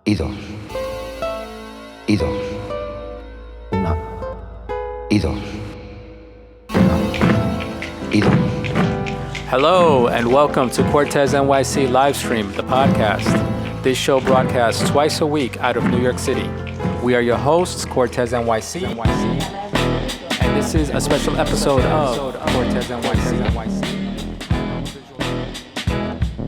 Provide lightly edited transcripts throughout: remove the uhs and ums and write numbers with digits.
y dos, y dos, una, y dos, una, y dos. Hello and welcome to Cortes NYC Livestream, the podcast. This show broadcasts twice a week out of New York City. We are your hosts, Cortes NYC, and this is a special episode of Cortes NYC.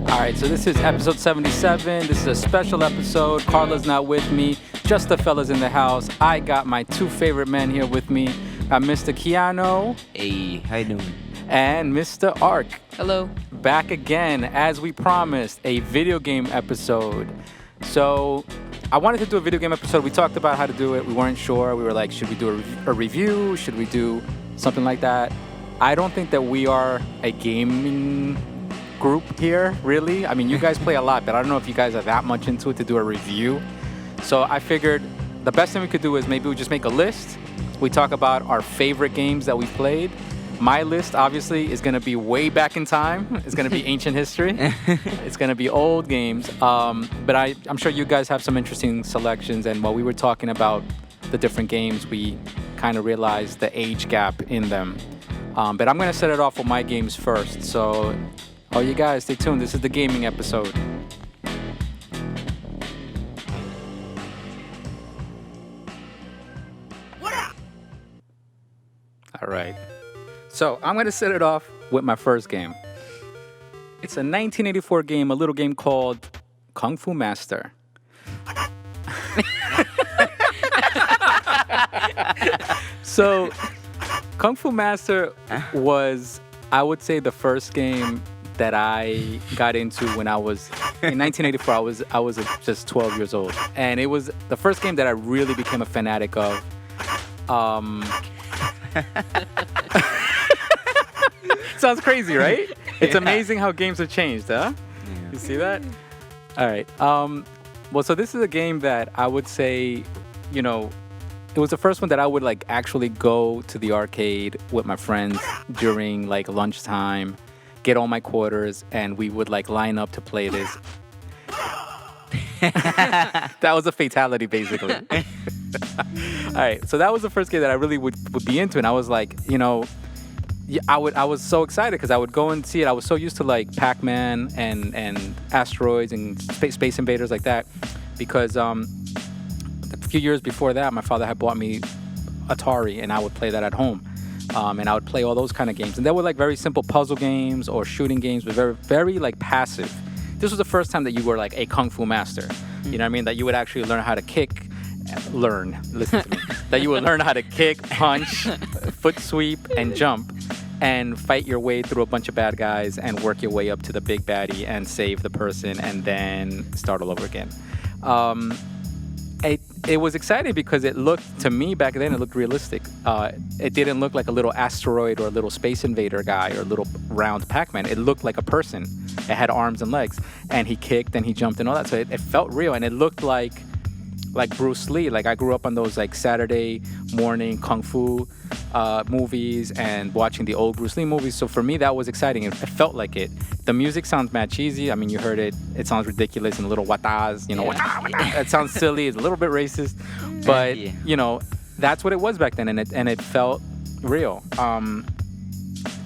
Alright, so this is episode 77. This is a special episode. Carla's not with me, just the fellas in the house. I got my two favorite men here with me. Got Mr. Kiano. Hey, how you doing? And Mr.Arc. Hello. Back again, as we promised, a video game episode. So I wanted to do a video game episode. We talked about how to do it. We weren't sure. We were like, should we do a review? Should we do something like that? I don't think that we are a gaming group here, really. I mean, you guys play a lot, but I don't know if you guys are that much into it to do a review. So I figured the best thing we could do is maybe we just make a list. We talk about our favorite games that we've played. My list, obviously, is going to be way back in time. It's going to be ancient history. It's going to be old games. But I'm sure you guys have some interesting selections. And while we were talking about the different games, we kind of realized the age gap in them. But I'm going to set it off with my games first. So, you guys, stay tuned. This is the gaming episode. All right. So I'm going to set it off with my first game. It's a 1984 game, a little game called Kung Fu Master. So Kung Fu Master was, I would say, the first game that I got into when I was, in 1984, I was just 12 years old. And it was the first game that I really became a fanatic of. Sounds crazy, right? It's amazing how games have changed, huh? Yeah. You see that? All right. Well, so this is a game that I would say, you know, it was the first one that I would like actually go to the arcade with my friends during like lunchtime, get all my quarters, and we would like line up to play this. That was a fatality, basically. All right. So that was the first game that I really would be into, and I was like, you know, I was so excited because I would go and see it. I was so used to like Pac-Man and asteroids and space invaders like that because a few years before that, my father had bought me Atari and I would play that at home. And I would play all those kind of games. And they were like very simple puzzle games or shooting games, but very, very like passive. This was the first time that you were like a Kung Fu master. You know what I mean? That you would actually learn how to kick. Listen to me. That you would learn how to kick, punch, foot sweep, and jump, and fight your way through a bunch of bad guys and work your way up to the big baddie and save the person and then start all over again. It was exciting because it looked, to me back then, it looked realistic. It didn't look like a little asteroid or a little space invader guy or a little round Pac-Man. It looked like a person. It had arms and legs, and he kicked and he jumped and all that. So it felt real, and it looked like Bruce Lee. Like I grew up on those like Saturday morning kung fu movies and watching the old Bruce Lee movies. So for me, that was exciting. It felt like it. The music sounds mad cheesy. I mean, you heard it. It sounds ridiculous and little watas, you know, it sounds silly. It's a little bit racist, but you know, that's what it was back then, and it felt real.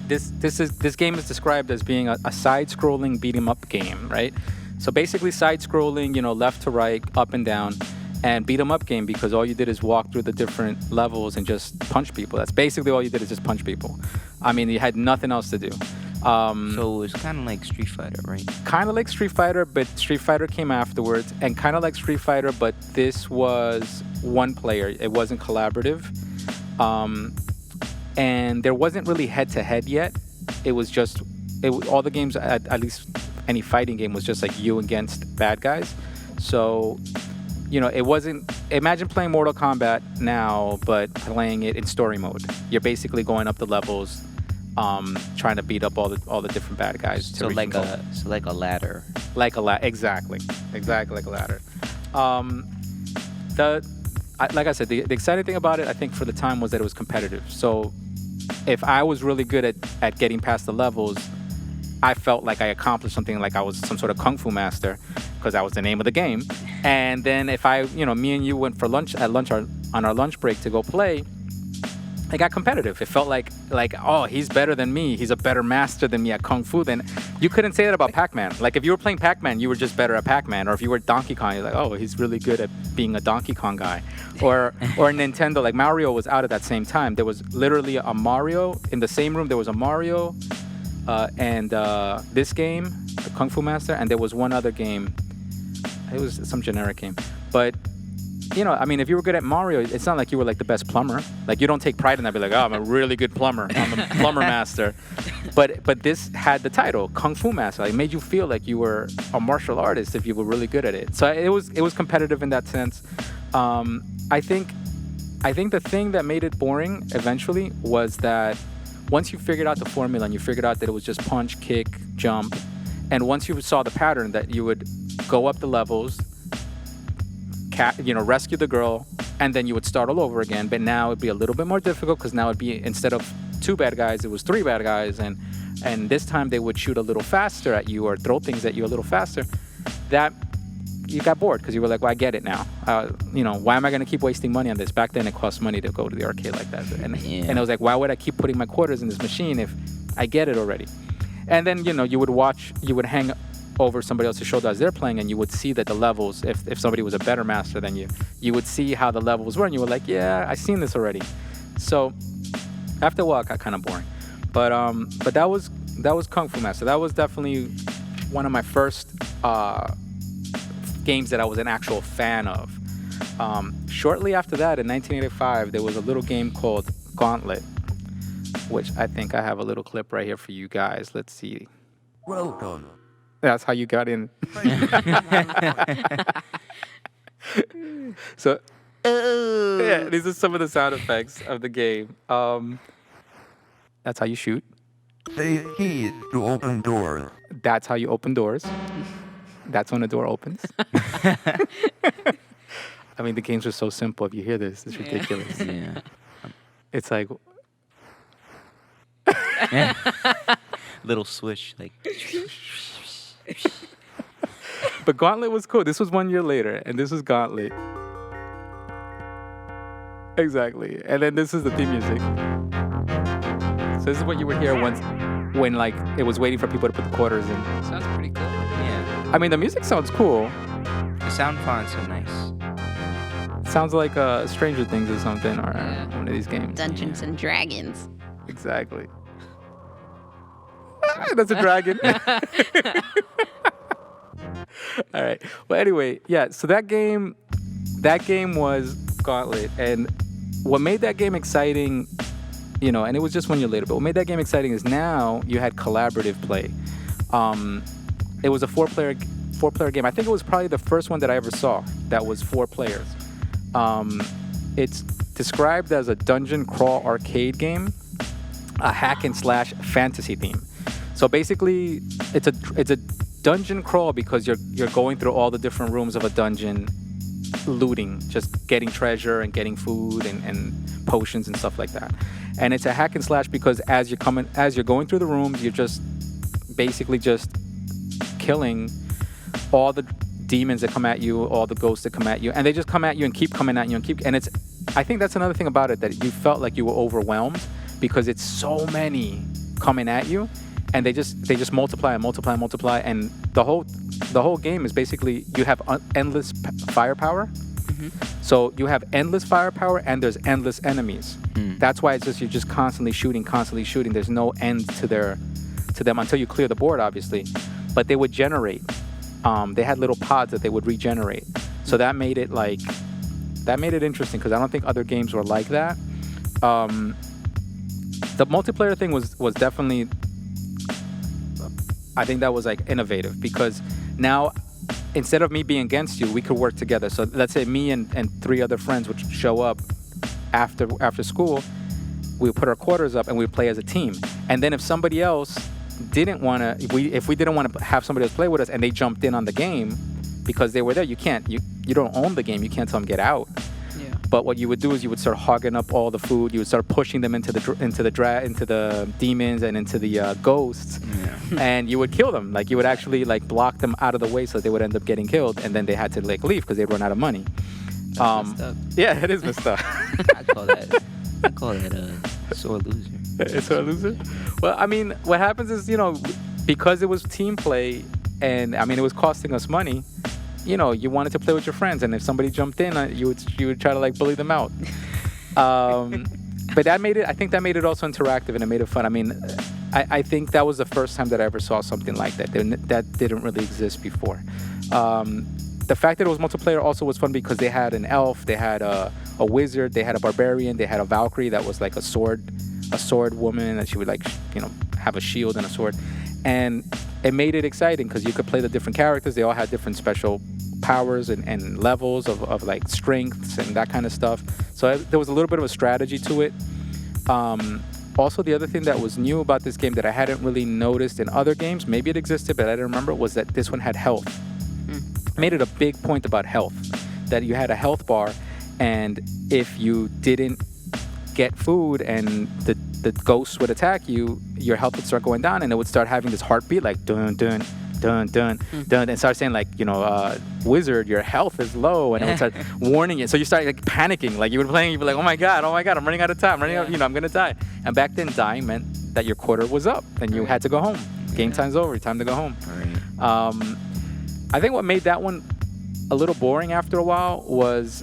This game is described as being a side-scrolling beat-em-up game, right? So basically, side-scrolling, you know, left to right, up and down. And beat 'em up game because all you did is walk through the different levels and just punch people. That's basically all you did is just punch people. I mean, you had nothing else to do. So it was kind of like Street Fighter, right? Kind of like Street Fighter, but Street Fighter came afterwards. And kind of like Street Fighter, but this was one player. It wasn't collaborative. And there wasn't really head-to-head yet. It was just, all the games, at least any fighting game, was just like you against bad guys. So, you know, it wasn't, imagine playing Mortal Kombat now, but playing it in story mode. You're basically going up the levels, trying to beat up all the different bad guys. So like a ladder. Like a ladder, exactly like a ladder. Like I said, the exciting thing about it, I think for the time, was that it was competitive. So if I was really good at getting past the levels, I felt like I accomplished something, like I was some sort of kung fu master, because that was the name of the game. And then if me and you went for lunch on our lunch break to go play, it got competitive. It felt like, oh, he's better than me. He's a better master than me at Kung Fu. Then you couldn't say that about Pac-Man. Like if you were playing Pac-Man, you were just better at Pac-Man. Or if you were Donkey Kong, you're like, oh, he's really good at being a Donkey Kong guy. Or Nintendo, like Mario was out at that same time. There was literally a Mario in the same room. There was a Mario and this game, the Kung Fu Master, and there was one other game. It was some generic game, but. I mean, if you were good at Mario, it's not like you were like the best plumber. Like you don't take pride in that. Be like, oh, I'm a really good plumber. I'm a plumber master. But this had the title Kung Fu Master. Like, it made you feel like you were a martial artist if you were really good at it. So it was competitive in that sense. I think the thing that made it boring eventually was that once you figured out the formula and you figured out that it was just punch, kick, jump, and once you saw the pattern that you would go up the levels, rescue the girl, and then you would start all over again. But now it'd be a little bit more difficult because now it'd be, instead of 2 bad guys, it was 3 bad guys, and this time they would shoot a little faster at you or throw things at you a little faster. That you got bored because you were like, well, I get it now. Why am I going to keep wasting money on this? Back then it cost money to go to the arcade like that, and I was like, why would I keep putting my quarters in this machine if I get it already? And then you would hang over somebody else's shoulder as they're playing, and you would see that the levels, if somebody was a better master than you would see how the levels were, and you were like, yeah, I've seen this already. So after a while it got kind of boring, but that was Kung Fu Master. That was definitely one of my first games that I was an actual fan of. Shortly after that, in 1985, there was a little game called Gauntlet, which I think I have a little clip right here for you guys. Let's see. Welcome. That's how you got in. So, yeah, these are some of the sound effects of the game. That's how you shoot. They key to open doors. That's how you open doors. That's when the door opens. I mean, the games are so simple. If you hear this, it's ridiculous. Yeah. It's like... Little swish, like... But Gauntlet was cool. This was 1 year later, and this was Gauntlet. Exactly. And then this is the theme music. So this is what you would hear when like it was waiting for people to put the quarters in. Sounds pretty cool. Yeah. I mean, the music sounds cool. The sound fonts are nice. Sounds like Stranger Things or something, or one of these games. Dungeons and Dragons. Exactly. That's a dragon. All right. Well, anyway, yeah. So that game was Gauntlet, and what made that game exciting, and it was just 1 year later. But what made that game exciting is now you had collaborative play. It was a four-player game. I think it was probably the first one that I ever saw that was 4 players. It's described as a dungeon crawl arcade game, a hack and slash fantasy theme. So basically, it's a dungeon crawl because you're going through all the different rooms of a dungeon, looting, just getting treasure and getting food and potions and stuff like that. And it's a hack and slash because as you're going through the rooms, you're just basically just killing all the demons that come at you, all the ghosts that come at you, and they just come at you and keep coming at you and it's. I think that's another thing about it, that you felt like you were overwhelmed because it's so many coming at you. And they just multiply and multiply and multiply, and the whole game is basically you have endless firepower. Mm-hmm. So you have endless firepower, and there's endless enemies. That's why you're just constantly shooting. There's no end to them until you clear the board, obviously. But they would generate. They had little pods that they would regenerate. So that made it interesting because I don't think other games were like that. The multiplayer thing was definitely. I think that was like innovative because now instead of me being against you, we could work together. So let's say me and 3 other friends would show up after school. We would put our quarters up and we would play as a team. And then if somebody else didn't want to, if we didn't want to have somebody else play with us and they jumped in on the game because they were there, you don't own the game. You can't tell them get out. But what you would do is you would start hogging up all the food. You would start pushing them into the demons and into the ghosts, and you would kill them. Like you would actually like block them out of the way so that they would end up getting killed, and then they had to like leave because they'd run out of money. That's messed up. Yeah, it is messed up. I call that a sore loser. It's a loser. Well, I mean, what happens is, you know, because it was team play, and I mean, it was costing us money. You know, you wanted to play with your friends, and if somebody jumped in, you would try to like bully them out. But that made it. I think that made it also interactive, and it made it fun. I mean, I think that was the first time that I ever saw something like that. That didn't really exist before. The fact that it was multiplayer also was fun because they had an elf, they had a wizard, they had a barbarian, they had a Valkyrie that was like a sword woman, and she would like, you know, have a shield and a sword. And it made it exciting because you could play the different characters. They all had different special powers and levels of like strengths and that kind of stuff. So there was a little bit of a strategy to it. Also, the other thing that was new about this game that I hadn't really noticed in other games, maybe it existed, but I didn't remember, was that this one had health. Made it a big point about health, that you had a health bar, and if you didn't get food and the ghosts would attack you, your health would start going down, and it would start having this heartbeat like dun dun dun dun dun, and start saying like, you know, wizard, your health is low, and it would start warning you. So you start like panicking, like you were playing, you'd be like, oh my god, I'm running out of time, you know, I'm gonna die. And back then, dying meant that your quarter was up and you had to go home. Game time's over, time to go home. I think what made that one a little boring after a while was,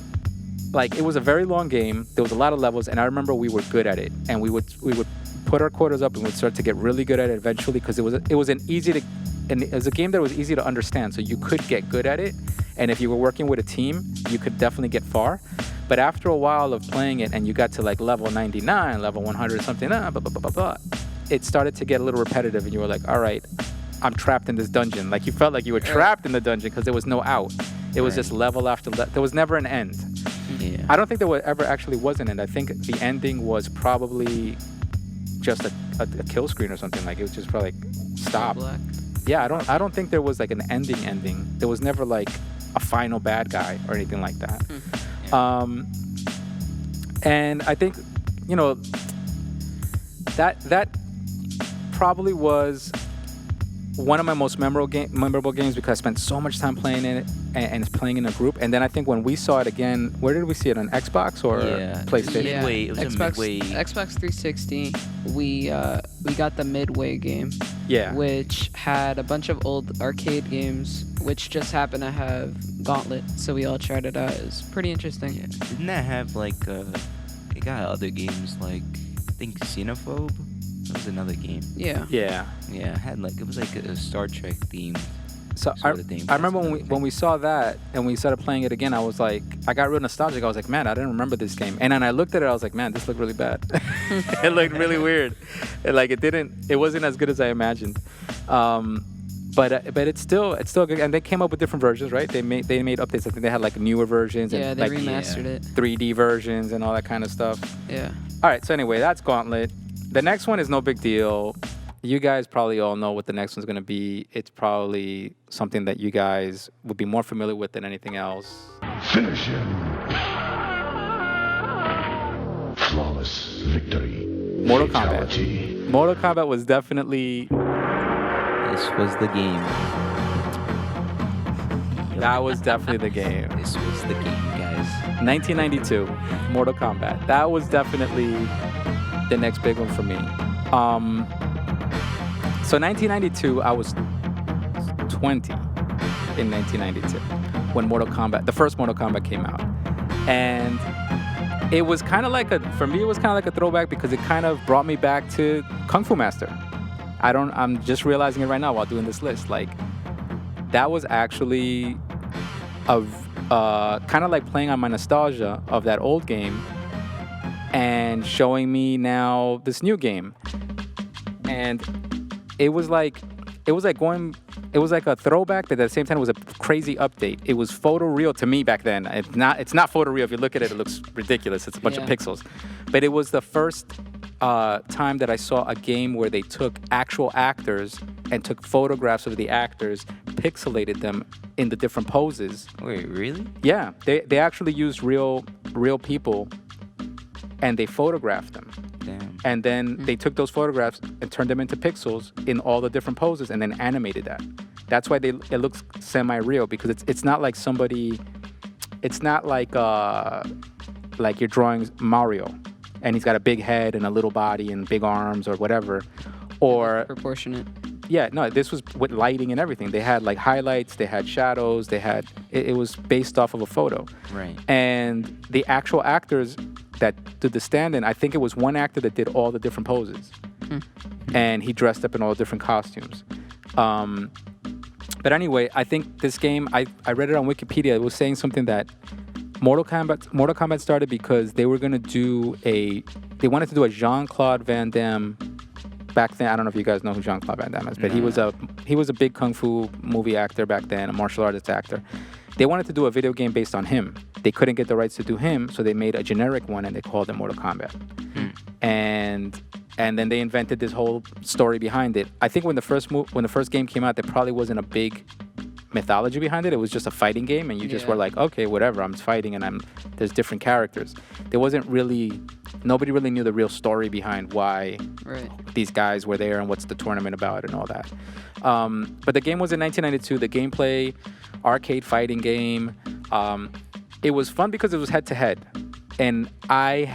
like, it was a very long game. There was a lot of levels, and I remember we were good at it, and we would put our quarters up and we'd start to get really good at it eventually because it was a game that was easy to understand, so you could get good at it, and if you were working with a team, you could definitely get far. But after a while of playing it, and you got to like level 99, level 100 something, it started to get a little repetitive, and you were like, all right, I'm trapped in this dungeon. Like you felt like you were trapped in the dungeon because there was no out. It was just level after level. There was never an end. Yeah. I don't think there ever actually was an end. I think the ending was probably just a kill screen or something. Like it was just probably like stop. Yeah, I don't think there was like an ending. There was never like a final bad guy or anything like that. And I think, you know, that probably was one of my most memorable games because I spent so much time playing in it and playing in a group. And then I think when we saw it again, where did we see it, on Xbox or PlayStation? Yeah. Midway. It was Xbox, a Midway. Xbox 360. We got the Midway game. Yeah. Which had a bunch of old arcade games, which just happened to have Gauntlet. So we all tried it out. It was pretty interesting. Yeah. Didn't that have like it got other games like, I think Xenophobe? That was another game. Yeah. Yeah, it had like, it was like a Star Trek themed. So I remember when we saw that and we started playing it again, I was like, I got real nostalgic. I was like, man, I didn't remember this game. And then I looked at it, I was like, man, this looked really bad. It looked really weird. It wasn't as good as I imagined. But it's still good. And they came up with different versions, right? They made updates. I think they had like newer versions. Yeah, and they like remastered it. 3D versions and all that kind of stuff. Yeah. All right. So anyway, that's Gauntlet. The next one is no big deal. You guys probably all know what the next one's going to be. It's probably something that you guys would be more familiar with than anything else. Finish him. Flawless victory. Mortal Fatality. Kombat. Mortal Kombat was definitely... This was the game. That was definitely the game. This was the game, guys. 1992, Mortal Kombat. That was definitely the next big one for me. So 1992, I was 20 in 1992 when the first Mortal Kombat came out. And it was kind of like for me, it was kind of like a throwback because it kind of brought me back to Kung Fu Master. I'm just realizing it right now while doing this list. Like, that was actually kind of like playing on my nostalgia of that old game and showing me now this new game. And it was like a throwback, but at the same time it was a crazy update. It was photoreal to me back then. It's not photoreal. If you look at it, it looks ridiculous. It's a bunch of pixels. But it was the first time that I saw a game where they took actual actors and took photographs of the actors, pixelated them in the different poses. Wait, really? Yeah, they actually used real real people and they photographed them. Damn. And then they took those photographs and turned them into pixels in all the different poses and then animated that. That's why it looks semi-real, because it's not like somebody, it's not like you're drawing Mario and he's got a big head and a little body and big arms or whatever. Or Proportionate. yeah, no, this was with lighting and everything. They had like highlights, they had shadows, they had it was based off of a photo. Right. And the actual actors that did the stand-in, I think it was one actor that did all the different poses. And he dressed up in all different costumes. But anyway, I think this game, I read it on Wikipedia. It was saying something that Mortal Kombat started because they were going to they wanted to do a Jean-Claude Van Damme. Back then, I don't know if you guys know who Jean-Claude Van Damme is, but he was a big kung fu movie actor back then, a martial artist actor. They wanted to do a video game based on him. They couldn't get the rights to do him, so they made a generic one and they called it Mortal Kombat. And then they invented this whole story behind it. I think when the first game came out, there probably wasn't a big mythology behind it. It was just a fighting game, and you just were like, okay, whatever, I'm fighting, and there's different characters. There wasn't really, nobody really knew the real story behind why these guys were there and what's the tournament about and all that. But the game was in 1992. The gameplay, arcade fighting game. It was fun because it was head-to-head. And I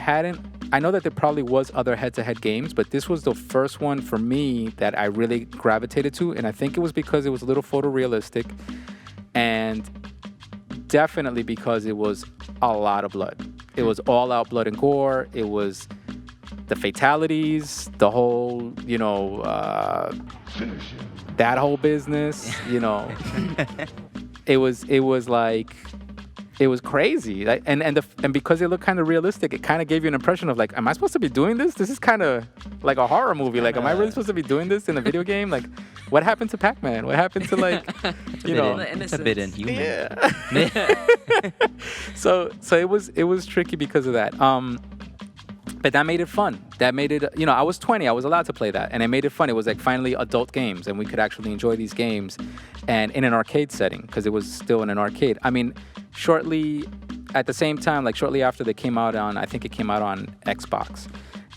know that there probably was other head-to-head games, but this was the first one for me that I really gravitated to. And I think it was because it was a little photorealistic, and definitely because it was a lot of blood. It was all-out blood and gore. It was the fatalities, the whole, that whole business, It was like, it was crazy. Like, and because it looked kind of realistic, it kind of gave you an impression of like, am I supposed to be doing this? This is kind of like a horror movie. Like, am I really supposed to be doing this in a video game? Like, what happened to Pac-Man? What happened to like, It's a bit inhuman. Yeah. So it was tricky because of that. But that made it fun. That made it, I was 20. I was allowed to play that. And it made it fun. It was like finally adult games. And we could actually enjoy these games. And in an arcade setting, because it was still in an arcade. I mean, shortly after they came out I think it came out on Xbox.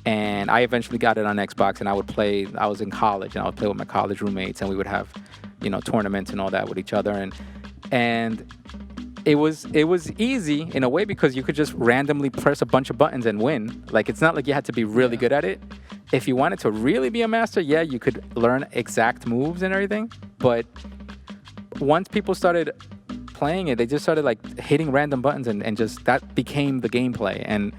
And I eventually got it on Xbox. And I would play, I was in college. And I would play with my college roommates. And we would have, tournaments and all that with each other. And it was easy in a way because you could just randomly press a bunch of buttons and win. Like, it's not like you had to be really good at it. If you wanted to really be a master, yeah, you could learn exact moves and everything. But once people started playing it, they just started like hitting random buttons and just that became the gameplay. And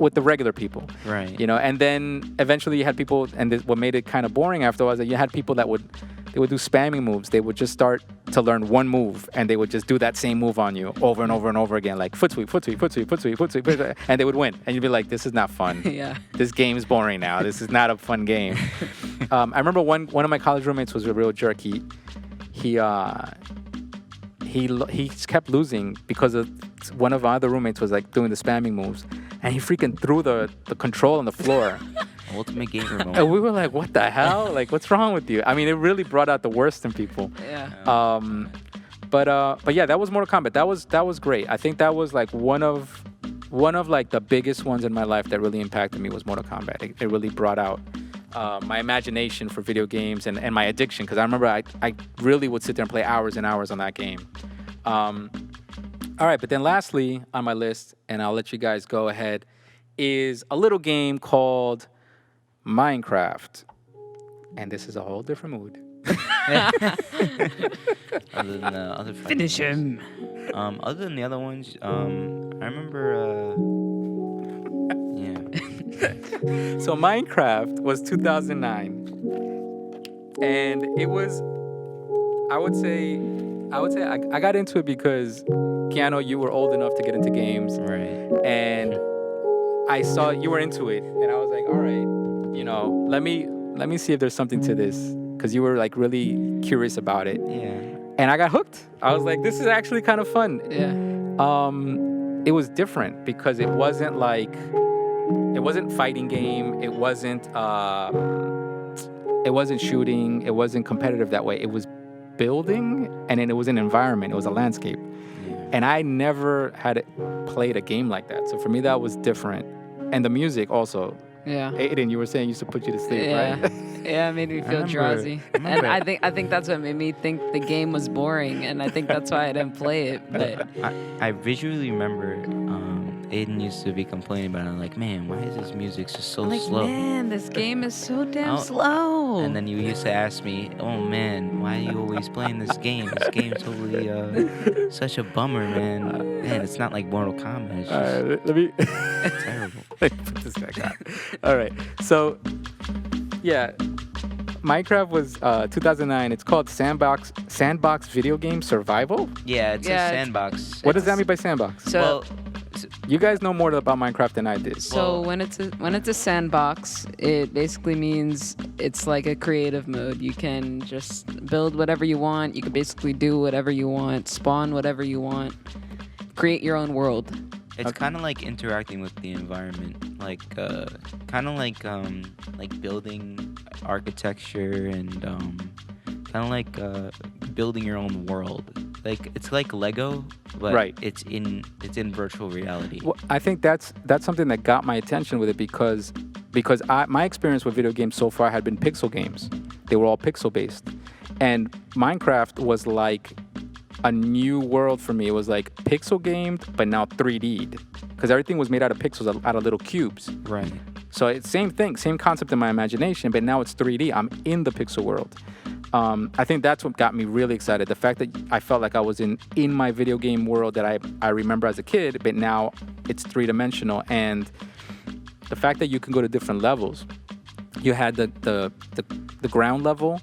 with the regular people, right? And then eventually you had people, and what made it kind of boring after was that you had people that would do spamming moves. They would just start to learn one move, and they would just do that same move on you over and over and over again, like foot sweep, foot sweep, foot sweep, foot sweep, foot sweep, and they would win. And you'd be like, this is not fun. Yeah. This game is boring now. This is not a fun game. I remember one of my college roommates was a real jerk. He kept losing because of one of our other roommates was like doing the spamming moves, and he freaking threw the control on the floor. Ultimate gamer moment. And we were like, what the hell? Like, what's wrong with you? I mean, it really brought out the worst in people. Yeah. But yeah, that was Mortal Kombat. That was great. I think that was like one of like the biggest ones in my life that really impacted me was Mortal Kombat. It really brought out my imagination for video games and my addiction, because I remember I really would sit there and play hours and hours on that game. All right, but then lastly on my list, and I'll let you guys go ahead, is a little game called Minecraft. And this is a whole different mood. Other than the other Finish him. Other than the other ones, I remember. So Minecraft was 2009, and it was, I would say I got into it because Kiano, you were old enough to get into games, Right. and I saw you were into it, and I was like, all right, let me see if there's something to this, because you were like really curious about it. Yeah. And I got hooked. I was like, this is actually kind of fun. Yeah. It was different because it wasn't fighting game. It wasn't shooting. It wasn't competitive that way. It was building, and then it was an environment. It was a landscape. Yeah. And I never had played a game like that. So for me, that was different. And the music also. Yeah. Aiden, you were saying used to put you to sleep, Yeah. right? Yeah, it made me feel drowsy. And I think that's what made me think the game was boring, and I think that's why I didn't play it. But I visually remember Aiden used to be complaining about it. I'm like, man, why is this music just so I'm like, slow? man, this game is so damn Oh, slow. And then you used to ask me, oh man, why are you always playing this game? This game's totally such a bummer, man. Man, it's not like Mortal Kombat. It's All just right, let me terrible. put this back on. All right, so yeah, Minecraft was 2009. It's called Sandbox Video Game Survival. Yeah, it's Yeah, a it's- sandbox. What does that mean by sandbox? So, Well, You guys know more about Minecraft than I did. so when it's a sandbox, it basically means it's like a creative mode. You can just build whatever you want. You can basically do whatever you want, spawn whatever you want, create your own world. it's kind of like interacting with the environment, like kind of like building architecture and kind of like building your own world. Like it's like Lego, but Right. it's in virtual reality. Well, I think that's something that got my attention with it because my experience with video games so far had been pixel games. They were all pixel based, and Minecraft was like a new world for me. It was like pixel gamed, but now 3D'd because everything was made out of pixels, out of little cubes. Right. So it's same thing, same concept in my imagination, but now it's 3D. I'm in the pixel world. I think that's what got me really excited. The fact that I felt like I was in my video game world that I remember as a kid, but now it's 3-dimensional. And the fact that you can go to different levels. You had the ground level,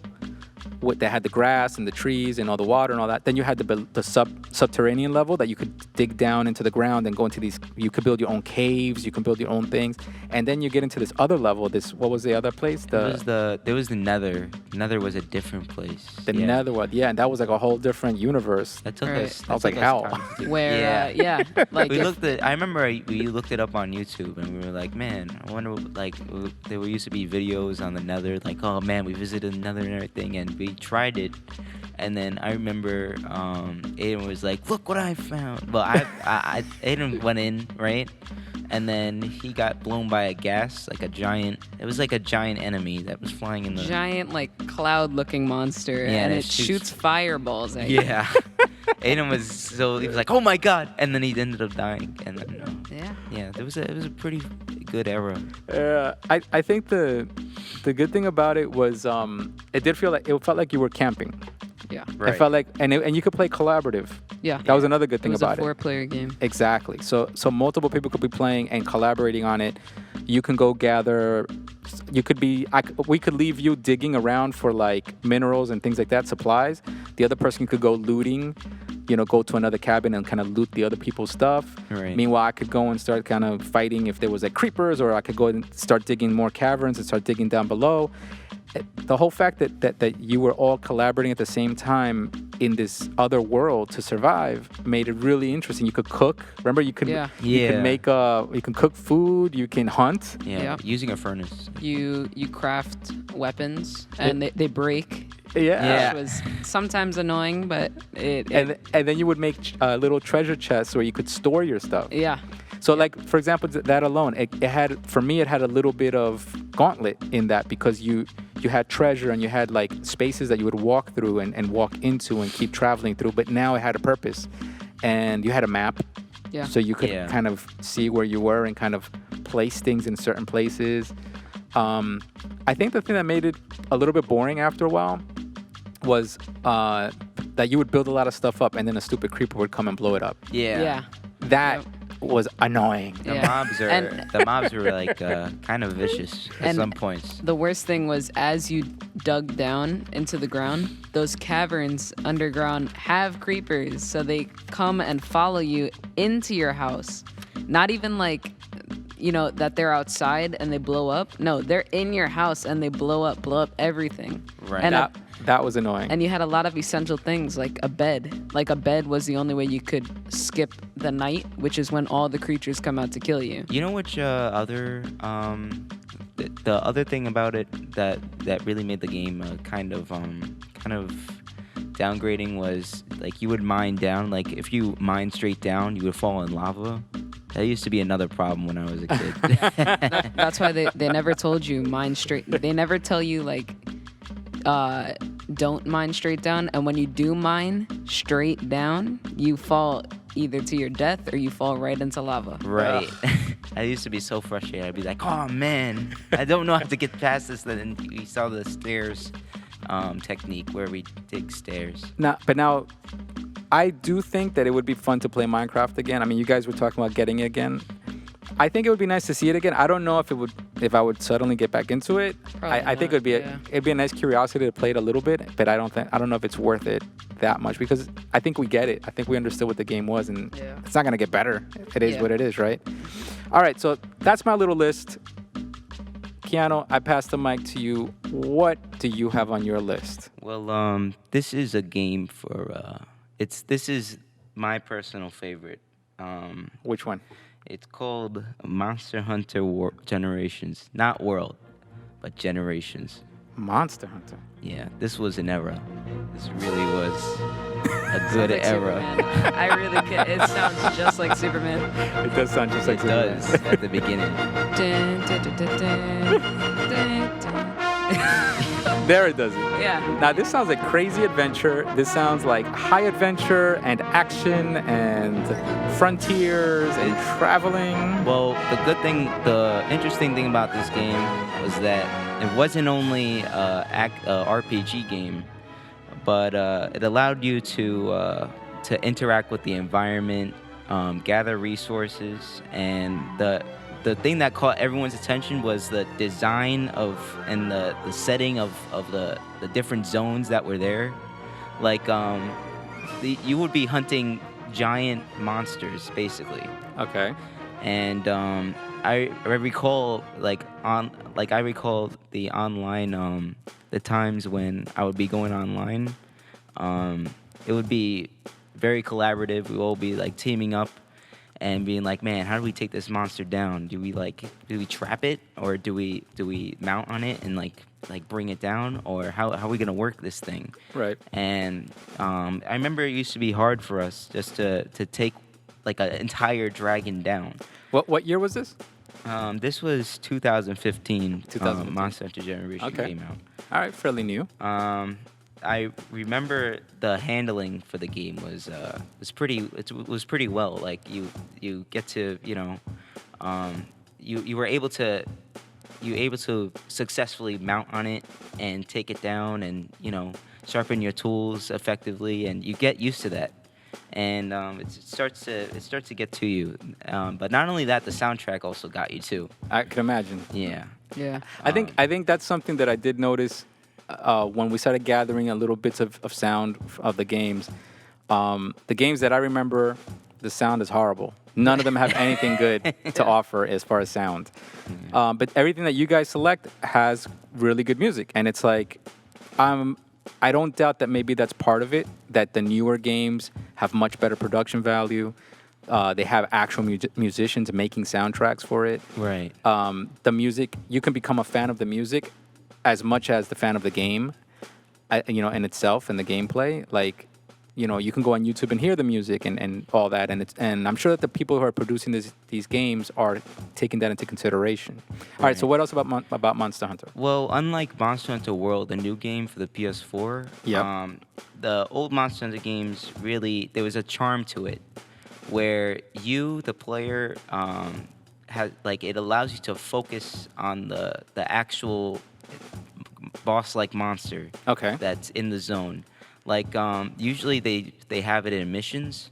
that had the grass and the trees and all the water and all that. Then you had the subterranean level that you could dig down into the ground and go into these. You could build your own caves. You can build your own things. And then you get into this other level. What was the other place? There was the Nether. Nether was a different place. The Nether one, yeah, and that was like a whole different universe. That took Right. us. I was that like, took us how? time to do. Where like We if- looked at. I remember we looked it up on YouTube, and we were like, "Man, I wonder." Like, there used to be videos on the Nether, like, "Oh man, we visited the Nether and everything," and we tried it. And then I remember Aiden was like, "Look what I found." Well, Aiden went in, right, and then he got blown by a gas, like a giant. It was like a giant enemy that was flying in the. giant like cloud-looking monster, Yeah, and and it it shoots fireballs at you. Yeah. Aiden he was like, "Oh my god!" And then he ended up dying. And then Yeah. it was a pretty good era. I think the good thing about it was it felt like you were camping. Yeah. Right. It felt like and you could play collaborative. Yeah. That was another good It thing was about a it. 4-player game. Exactly. So multiple people could be playing and collaborating on it. You can go gather. We could leave you digging around for like minerals and things like that, supplies. The other person could go looting. Go to another cabin and kind of loot the other people's stuff. Right. Meanwhile, I could go and start kind of fighting if there was like creepers, or I could go and start digging more caverns and start digging down below. The whole fact that you were all collaborating at the same time in this other world to survive made it really interesting. You could cook. Remember, you could Yeah. you can make you can cook food. You can hunt. Yeah. Using a furnace. You craft weapons, and they break. Yeah. Which was sometimes annoying, but it And then you would make little treasure chests where you could store your stuff. yeah. So, like, for example, that alone, it had a little bit of Gauntlet in that because you had treasure and you had, like, spaces that you would walk through and walk into and keep traveling through. But now it had a purpose. And you had a map. Yeah. So you could Yeah. kind of see where you were and kind of place things in certain places. I think the thing that made it a little bit boring after a while was that you would build a lot of stuff up and then a stupid creeper would come and blow it up. Yeah. That was annoying. The Yeah. mobs were like kind of vicious at And- some points. The worst thing was as you dug down into the ground, those caverns underground have creepers, so they come and follow you into your house. Not even like, that they're outside and they blow up. No, they're in your house and they blow up everything. Right. And That was annoying. and you had a lot of essential things like a bed. Like a bed was the only way you could skip the night, which is when all the creatures come out to kill you. You know which other the other thing about it that really made the game kind of downgrading was like you would mine down. Like if you mine straight down, you would fall in lava. That used to be another problem when I was a kid. That's why they never told you mine straight. They never tell you like don't mine straight down. And when you do mine straight down, you fall either to your death or you fall right into lava. Right. I used to be so frustrated. I'd be like, oh man, I don't know how to get past this. Then we saw the stairs technique where we dig stairs. Now, I do think that it would be fun to play Minecraft again. I mean, you guys were talking about getting it again. I think it would be nice to see it again. I don't know if I would suddenly get back into it. I think it'd be a nice curiosity to play it a little bit, but I don't know if it's worth it that much because I think we get it. I think we understood what the game was, and it's not gonna get better. It is what it is, right? All right, so that's my little list. Kiano, I pass the mic to you. What do you have on your list? Well, this is a game for this is my personal favorite. Which one? It's called Monster Hunter Generations. Not World, but Generations. Monster Hunter. Yeah, this was an era. This really was a good era. Superman. I really can. It sounds just like Superman. It does sound just like It Superman. does at the beginning. Dun, dun, dun, dun, dun, dun, dun. There it does it. Yeah. Now this sounds like crazy adventure. This sounds like high adventure and action and frontiers and traveling. Well, the interesting thing about this game was that it wasn't only a RPG game, but it allowed you to interact with the environment, gather resources, and the thing that caught everyone's attention was the design and the setting of the different zones that were there. Like you would be hunting giant monsters basically. Okay. And I recall I recall the online the times when I would be going online. It would be very collaborative. We would all be like teaming up and being like, man, how do we take this monster down? Do we trap it, or do we mount on it and like bring it down, or how are we gonna work this thing? Right. And I remember it used to be hard for us just to take like an entire dragon down. What year was this? This was 2015. 2015. Monster Hunter Generation came out. All right, fairly new. I remember the handling for the game was pretty well. Like you get to you were able to successfully mount on it and take it down and sharpen your tools effectively, and you get used to that. And it starts to get to you. But not only that, the soundtrack also got you too. I can imagine. Yeah. Yeah. I think that's something that I did notice when we started gathering a little bits of sound of the games. The games that I remember, the sound is horrible. None of them have anything good to offer as far as sound. But everything that you guys select has really good music, and it's like, I don't doubt that maybe that's part of it, that the newer games have much better production value. They have actual musicians making soundtracks for it. Right. The music, you can become a fan of the music as much as the fan of the game, in itself and the gameplay. Like, you can go on YouTube and hear the music and all that, and I'm sure that the people who are producing these games are taking that into consideration. All right, so what else about Monster Hunter? Well, unlike Monster Hunter World, the new game for the PS4, the old Monster Hunter games really, there was a charm to it, where you, the player, it allows you to focus on the actual boss-like monster that's in the zone. Like, usually they have it in missions.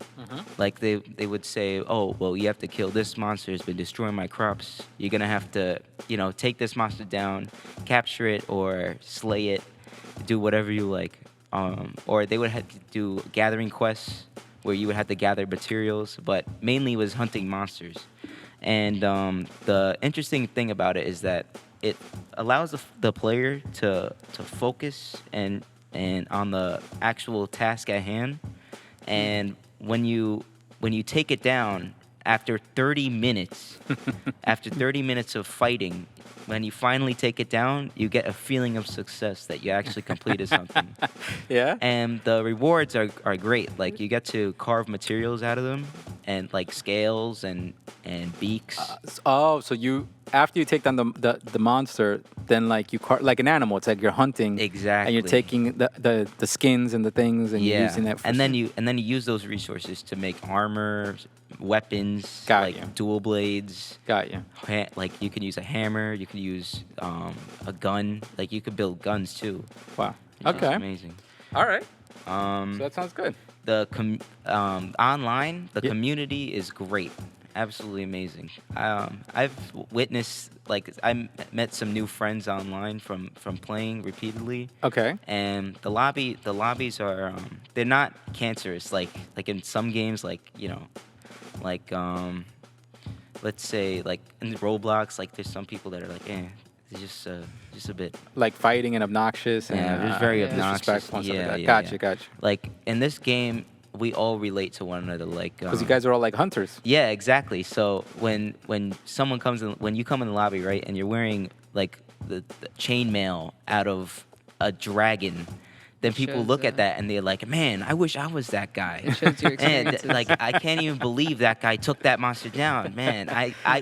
Like, they would say, oh, well, you have to kill this monster. It's been destroying my crops. You're going to have to, take this monster down, capture it, or slay it, do whatever you like. Or they would have to do gathering quests where you would have to gather materials, but mainly it was hunting monsters. And the interesting thing about it is that it allows the player to focus and on the actual task at hand. And when you take it down, after 30 minutes, after 30 minutes of fighting, when you finally take it down, you get a feeling of success that you actually completed something. Yeah. And the rewards are great. Like you get to carve materials out of them, and like scales and beaks. Oh, so you after you take down the monster, then like you like an animal. It's like you're hunting. Exactly. And you're taking the skins and the things and you're using that. For and then you use those resources to make armor, weapons, Got like you. dual blades. Got you. Like you can use a hammer. You can use a gun. Like you could build guns too. Wow. which is Okay. amazing. All right. So Um, that sounds good. the online, the Yeah. community is great, absolutely amazing. I've witnessed, like, met some new friends online from playing repeatedly, Okay. and the lobbies are they're not cancerous like in some games, like, you know, like let's say like in Roblox, like there's some people that are like, it's just a bit. Like fighting and obnoxious and Yeah, just very obnoxious. disrespectful and stuff like that. Yeah, Gotcha, yeah. gotcha. Like in this game, we all relate to one another. Like Because you guys are all like hunters. yeah, exactly. So when someone comes in, when you come in the lobby, right, and you're wearing like the chainmail out of a dragon, then people Shows, look at that and they're like, man, I wish I was that guy. It shows your And experiences. like, I can't even believe that guy took that monster down, man.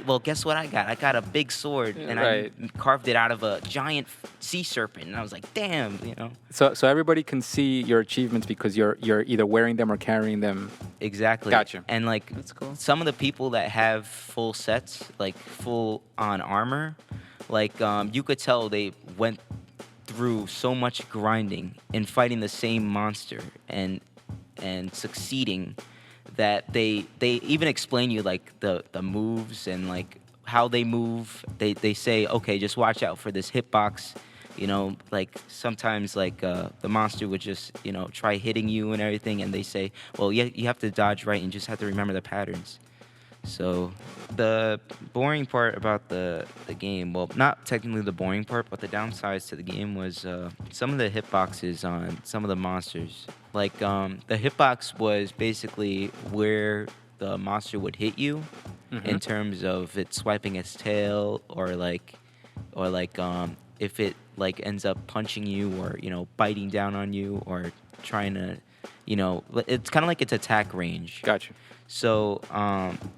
Well, guess what I got? I got a big sword, and Right. I carved it out of a giant sea serpent, and I was like, damn, you know. So everybody can see your achievements because you're either wearing them or carrying them. Exactly. Gotcha. And like That's cool. some of the people that have full sets, like full on armor, like you could tell they went through so much grinding in fighting the same monster and succeeding, that they even explain you like the moves and like how they move. They say, okay, just watch out for this hitbox. You know, like sometimes like the monster would just, you know, try hitting you and everything, and they say, well, you have to dodge right and you just have to remember the patterns. So the boring part about the game, well, not technically the boring part, but the downsides to the game was some of the hitboxes on some of the monsters. Like the hitbox was basically where the monster would hit you in terms of it swiping its tail, or like if it like ends up punching you, or, you know, biting down on you, or trying to, you know, it's kind of like its attack range. Gotcha. So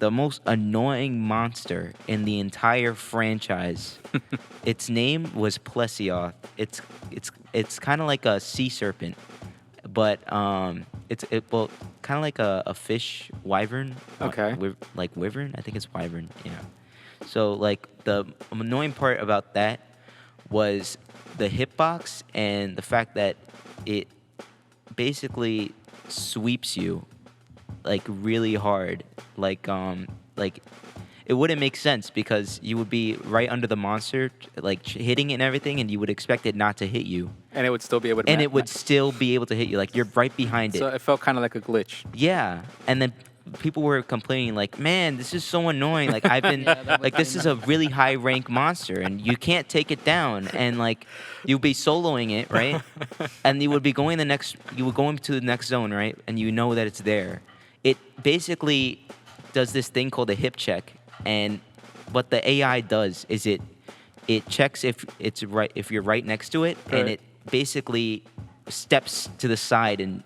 the most annoying monster in the entire franchise, its name was Plesioth. It's kind of like a sea serpent, but it's kind of like a fish wyvern. Okay. Like wyvern, I think it's wyvern. Yeah. So like the annoying part about that was the hitbox and the fact that it basically sweeps you like really hard. Like it wouldn't make sense, because you would be right under the monster, like hitting it and everything, and you would expect it not to hit you, And it would still be able to. and it would still be able to hit you. Like you're right behind it. So it felt kind of like a glitch. Yeah, and then people were complaining like, man, this is so annoying. Like I've been Yeah, that like, was this is a really high rank monster, and you can't take it down, and like you'd be soloing it, right? And you would go into the next zone, right? And you know that it's there. It basically does this thing called a hip check, and what the AI does is it checks if you're right next to it, and Right. it basically steps to the side and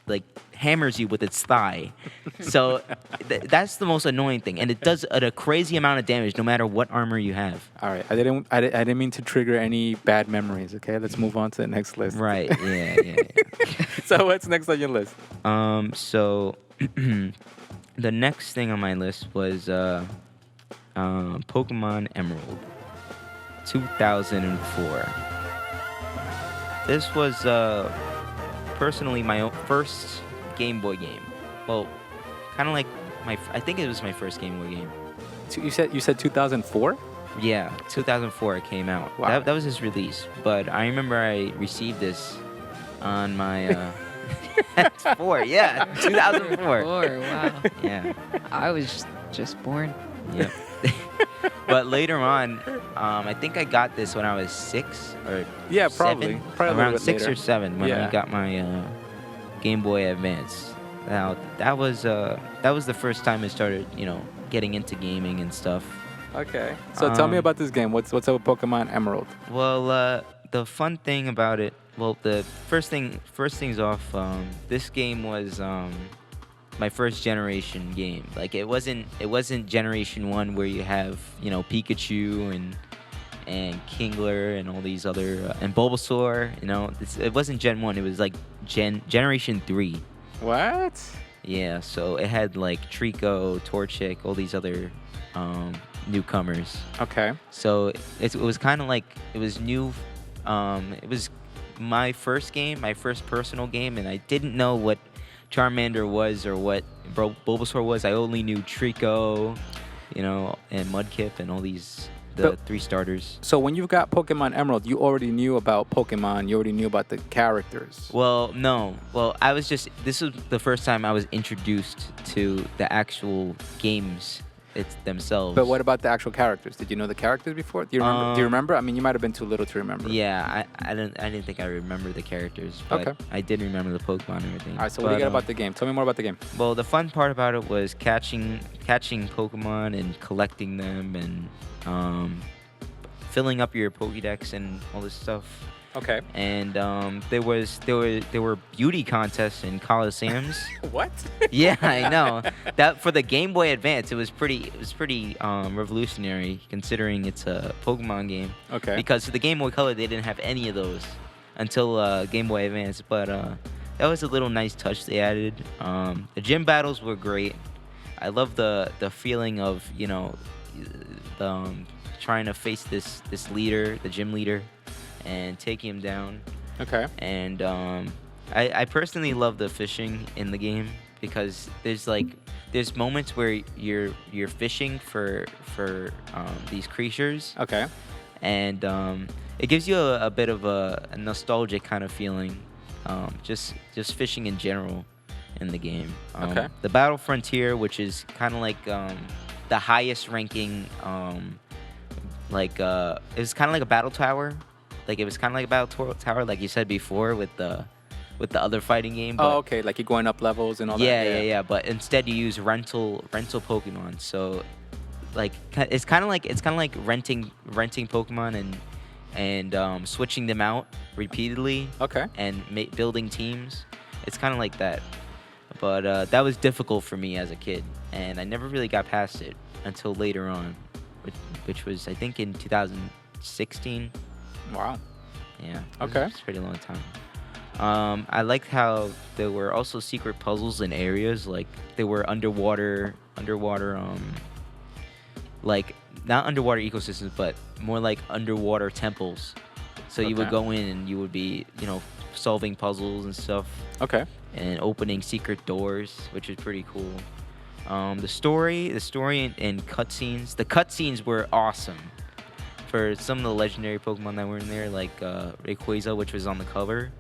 like hammers you with its thigh. So that's the most annoying thing, and it does a crazy amount of damage no matter what armor you have. All right. I didn't mean to trigger any bad memories. Okay. Let's move on to the next list. Right? Yeah. So what's next on your list? So the next thing on my list was Pokemon Emerald 2004. This was personally my first Game Boy game. Well, kind of like I think it was my first Game Boy game. You said 2004? Yeah, 2004 it came out. Wow. That was its release. But I remember I received this on my that's 4. Yeah, 2004. Wow. Yeah. I was just born. Yep. But later on, I think I got this when I was 6 or Yeah, probably. 7, Probably a little around bit 6 later. or 7 when Yeah. I got my Game Boy Advance. Now that was the first time I started, getting into gaming and stuff. Okay. So tell me about this game. What's up with Pokemon Emerald? Well, the fun thing about it, well, the first things off, this game was my first generation game. Like it wasn't generation 1 where you have, Pikachu and Kingler and all these other and Bulbasaur, it wasn't Gen 1, it was like generation 3. What? Yeah, so it had like Trico, Torchic, all these other newcomers. Okay. So it was kind of like, it was new. It was my first game, my first personal game, and I didn't know what Charmander was or what Bulbasaur was. I only knew Trico, and Mudkip and all the 3 starters. So when you got Pokemon Emerald, you already knew about Pokemon. You already knew about the characters. Well, no. Well, this was the first time I was introduced to the actual games themselves. But what about the actual characters? Did you know the characters before? Do you remember? Do you remember? I mean, you might have been too little to remember. Yeah, I didn't think I remember the characters, but Okay. I did remember the Pokemon and everything. All right. So what do you get about the game? Tell me more about the game. Well, the fun part about it was catching Pokemon and collecting them and filling up your Pokédex and all this stuff. Okay. And there were beauty contests in Coliseums. What? Yeah, I know. That for the Game Boy Advance, it was pretty revolutionary considering it's a Pokemon game. Okay. Because for the Game Boy Color, they didn't have any of those until Game Boy Advance. But that was a little nice touch they added. The gym battles were great. I love the feeling of trying to face this leader, the gym leader, and taking him down. Okay. And I personally love the fishing in the game because there's moments where you're fishing for these creatures. Okay. And it gives you a bit of a nostalgic kind of feeling, just fishing in general in the game. Okay. The Battle Frontier, which is kind of like the highest ranking, it's kind of like a battle tower. Like it was kind of like a battle tower, like you said before, with the other fighting game. But okay. Like you're going up levels and all that. yeah. But instead you use rental Pokemon. So like it's kind of like renting Pokemon and switching them out repeatedly. Okay. And building teams. It's kind of like that. But that was difficult for me as a kid, and I never really got past it until later on, which was I think in 2016. Wow. Yeah. Okay. It's a pretty long time. I liked how there were also secret puzzles in areas, like there were underwater, like not underwater ecosystems, but more like underwater temples. So you would Okay. go in and you would be, solving puzzles and stuff, Okay. and opening secret doors, which is pretty cool. The story and cutscenes. The cutscenes were awesome. For some of the legendary Pokemon that were in there, like Rayquaza, which was on the cover,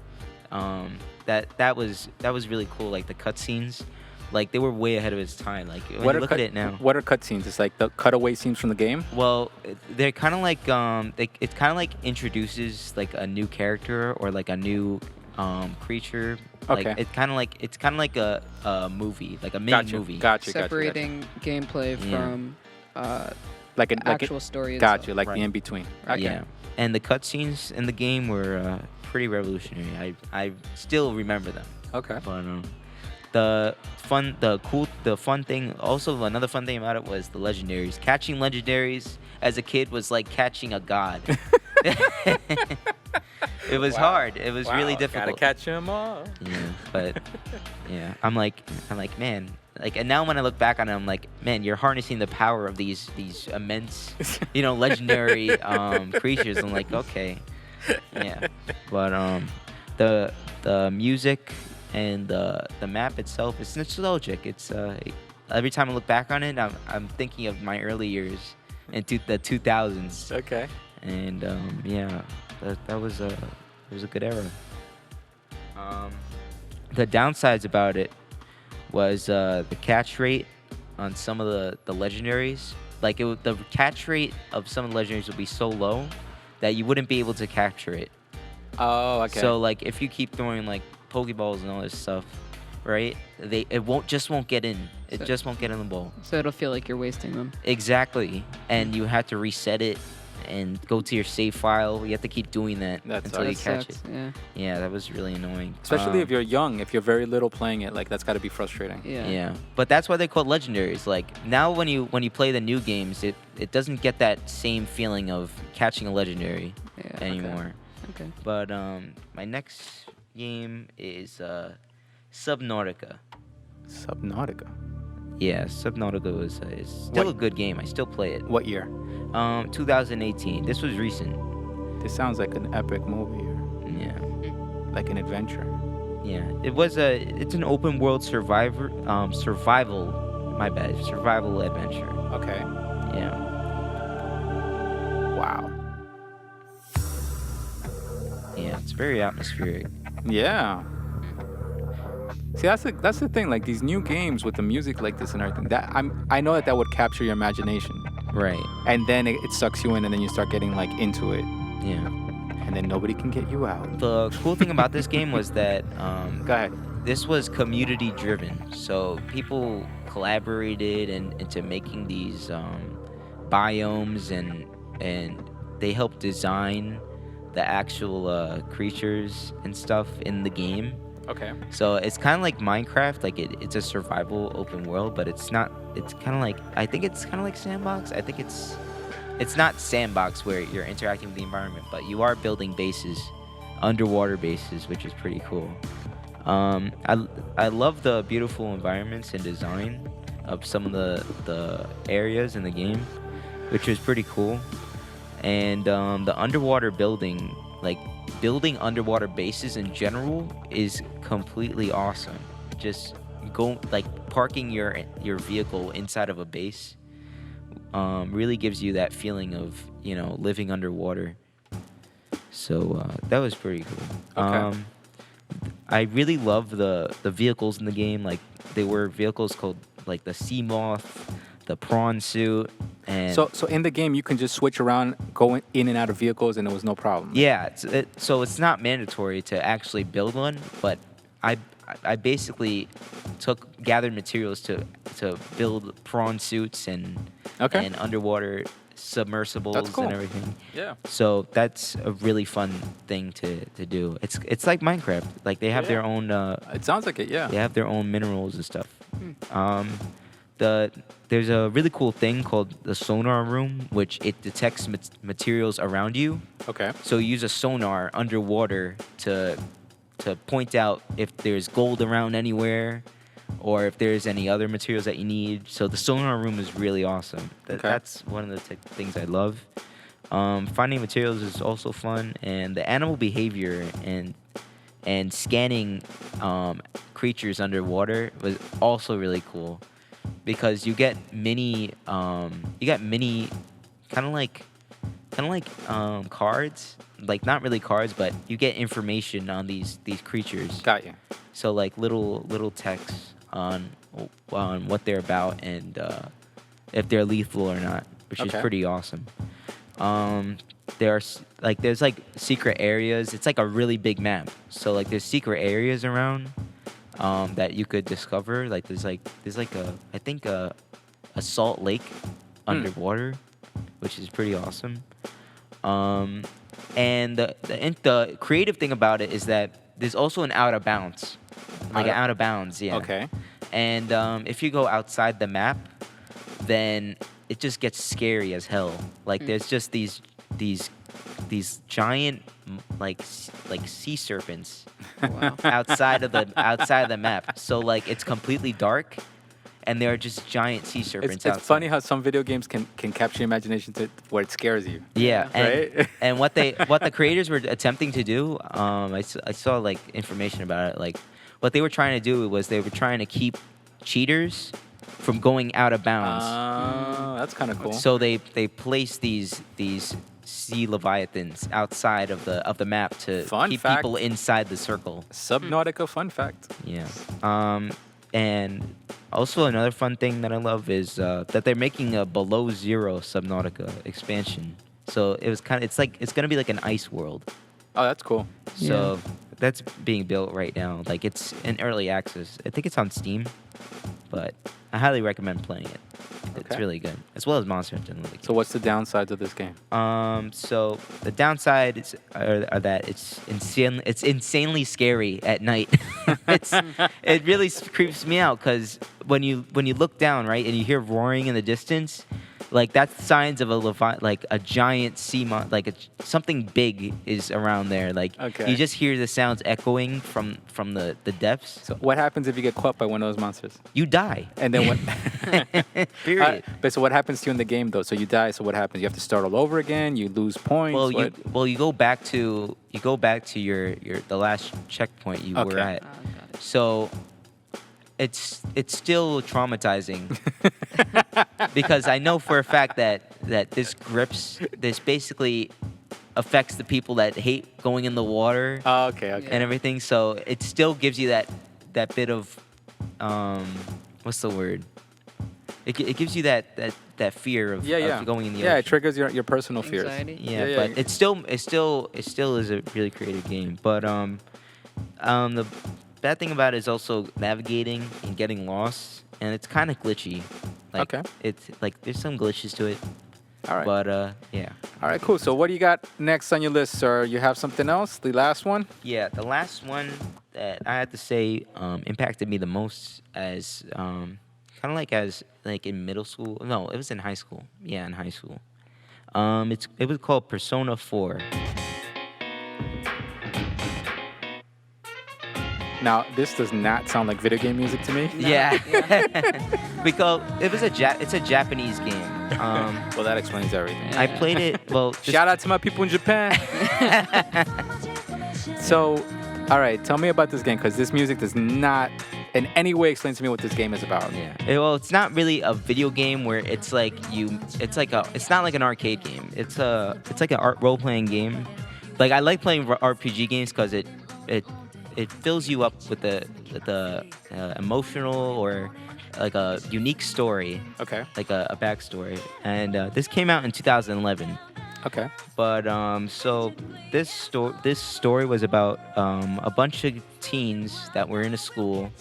that was really cool. Like the cutscenes, like they were way ahead of its time. Like when you look at it now. What are cutscenes? It's like the cutaway scenes from the game. Well, they're kind of like it kind of like introduces like a new character or like a new creature. Like Okay. it's kind of like a movie, like a mini movie. Gotcha. Separating gameplay Yeah. from Like an actual story Gotcha. itself. Like Right. the in between. Okay. Yeah, and the cutscenes in the game were pretty revolutionary. I still remember them. Okay. But the fun thing, also another fun thing about it was the legendaries. Catching legendaries as a kid was like catching a god. It was hard. It was really difficult. Gotta catch them all. Yeah, but yeah, I'm like, man. Like, and now when I look back on it, I'm like, man, you're harnessing the power of these immense, legendary creatures. I'm like, okay, yeah. But the music and the map itself is nostalgic. It's every time I look back on it, I'm thinking of my early years into the 2000s. Okay. And yeah, that was a good era. The downsides about it was the catch rate on some of the legendaries. Like the catch rate of some of the legendaries would be so low that you wouldn't be able to capture it. Oh, okay. So like if you keep throwing like Pokeballs and all this stuff, right? It won't get in. It just won't get in the bowl. So it'll feel like you're wasting them. Exactly. And you have to reset it and go to your save file. You have to keep doing that That until you sucks. catch Sucks, it. Yeah. Yeah, that was really annoying. Especially if you're young, if you're very little playing it, like that's got to be frustrating. Yeah. Yeah, but that's why they call legendaries. Like now, when you play the new games, it doesn't get that same feeling of catching a legendary Yeah, anymore. Okay. But my next game is Subnautica. Subnautica. Yeah, Subnautica is still a good game. I still play it. What year? 2018. This was recent. This sounds like an epic movie or Yeah, like an adventure. yeah. It's an open world survival. My bad. Survival adventure. Okay. Yeah. Wow. Yeah, it's very atmospheric. Yeah. See, that's the thing. Like these new games with the music like this and everything. I know that would capture your imagination, Right. and then it sucks you in, and then you start getting like into it, Yeah. and then nobody can get you out. The cool thing about this game was that Go ahead. this was community driven. So people collaborated into making these biomes and they helped design the actual creatures and stuff in the game. Okay. So it's kind of like Minecraft, like it's a survival open world, but it's not. It's kind of like, I think it's kind of like Sandbox. I think it's not Sandbox where you're interacting with the environment, but you are building bases, underwater bases, which is pretty cool. I love the beautiful environments and design of some of the areas in the game, which was pretty cool. And the underwater building, like building underwater bases in general, is completely awesome. Just parking your vehicle inside of a base really gives you that feeling of, you know, living underwater. So that was pretty cool. Okay. I really love the vehicles in the game. Like they were vehicles called like the sea moth, the prawn suit, and So in the game you can just switch around, go in and out of vehicles, and there was no problem. yeah. So it's not mandatory to actually build one, but I basically gathered materials to build prawn suits and Okay. and underwater submersibles That's cool. and everything. Yeah. So that's a really fun thing to do. It's like Minecraft. Like they have their Yeah. own It sounds like it. Yeah. they have their own minerals and stuff. There's a really cool thing called the sonar room, which it detects materials around you. Okay. So you use a sonar underwater to point out if there's gold around anywhere, or if there's any other materials that you need. So the sonar room is really awesome. Okay. That's one of the things I love. Finding materials is also fun, and the animal behavior and scanning creatures underwater was also really cool, because you get mini kind of like cards, like not really cards, but you get information on these creatures. Got you. So like little texts on what they're about and if they're lethal or not, which is Okay. pretty awesome. There's secret areas. It's like a really big map. So like there's secret areas around that you could discover. Like there's a salt lake underwater, which is pretty awesome. And the creative thing about it is that there's also an out of bounds. Like an out of bounds, yeah. Okay. And if you go outside the map, then it just gets scary as hell. Like there's just these giant like sea serpents Wow. outside of the map. So like it's completely dark, and there are just giant sea serpents outside. It's funny how some video games can capture your imagination to where it scares you. Yeah, and, Right? and what the creators were attempting to do, I saw like information about it. Like what they were trying to do was they were trying to keep cheaters from going out of bounds. That's kind of cool. So they placed these sea leviathans outside of the map to Fun keep fact. people inside the circle. Subnautica fun fact. Yeah. And also another fun thing that I love is that they're making a Below Zero Subnautica expansion. So it's gonna be like an ice world. Oh, that's cool. So that's being built right now. Like it's in early access. I think it's on Steam, but I highly recommend playing it. It's Okay. really good, as well as Monster Hunter. So what's the downsides of this game? So the downside is are that it's insanely scary at night. It really creeps me out because when you look down, right, and you hear roaring in the distance, like that's signs of a giant sea something big is around there. Like Okay. you just hear the sounds echoing from the depths. So what happens if you get caught by one of those monsters? You die. And then what? Period. But so what happens to you in the game though? So you die. So what happens? You have to start all over again. You lose points. You go back to the last checkpoint you were Okay. at. Oh, got it. So it's still traumatizing because I know for a fact that this basically affects the people that hate going in the water Oh, okay. and everything. So it still gives you that bit of what's the word? It gives you that fear of going in the ocean. Yeah, it triggers your personal fears. Anxiety. Yeah, but it still is a really creative game. But the bad thing about it is also navigating and getting lost, and it's kind of glitchy. Like, Okay. It's like there's some glitches to it. All right. But yeah. All right, cool. So what do you got next on your list, sir? You have something else? The last one? Yeah, the last one that I had to say impacted me the most as kind of like in middle school. No, it was in high school. Yeah, in high school. It was called Persona 4. Now, this does not sound like video game music to me. Yeah. Because it's a Japanese game. Well, that explains everything. I played it. Well, Shout out to my people in Japan. So, all right, tell me about this game because this music does not in any way explain to me what this game is about. Yeah. Well, it's not really a video game where it's not like an arcade game. It's like an role playing game. Like I like playing RPG games because it fills you up with the emotional or like a unique story. Okay. Like a backstory. And this came out in 2011. Okay. But so this story was about a bunch of teens that were in a school,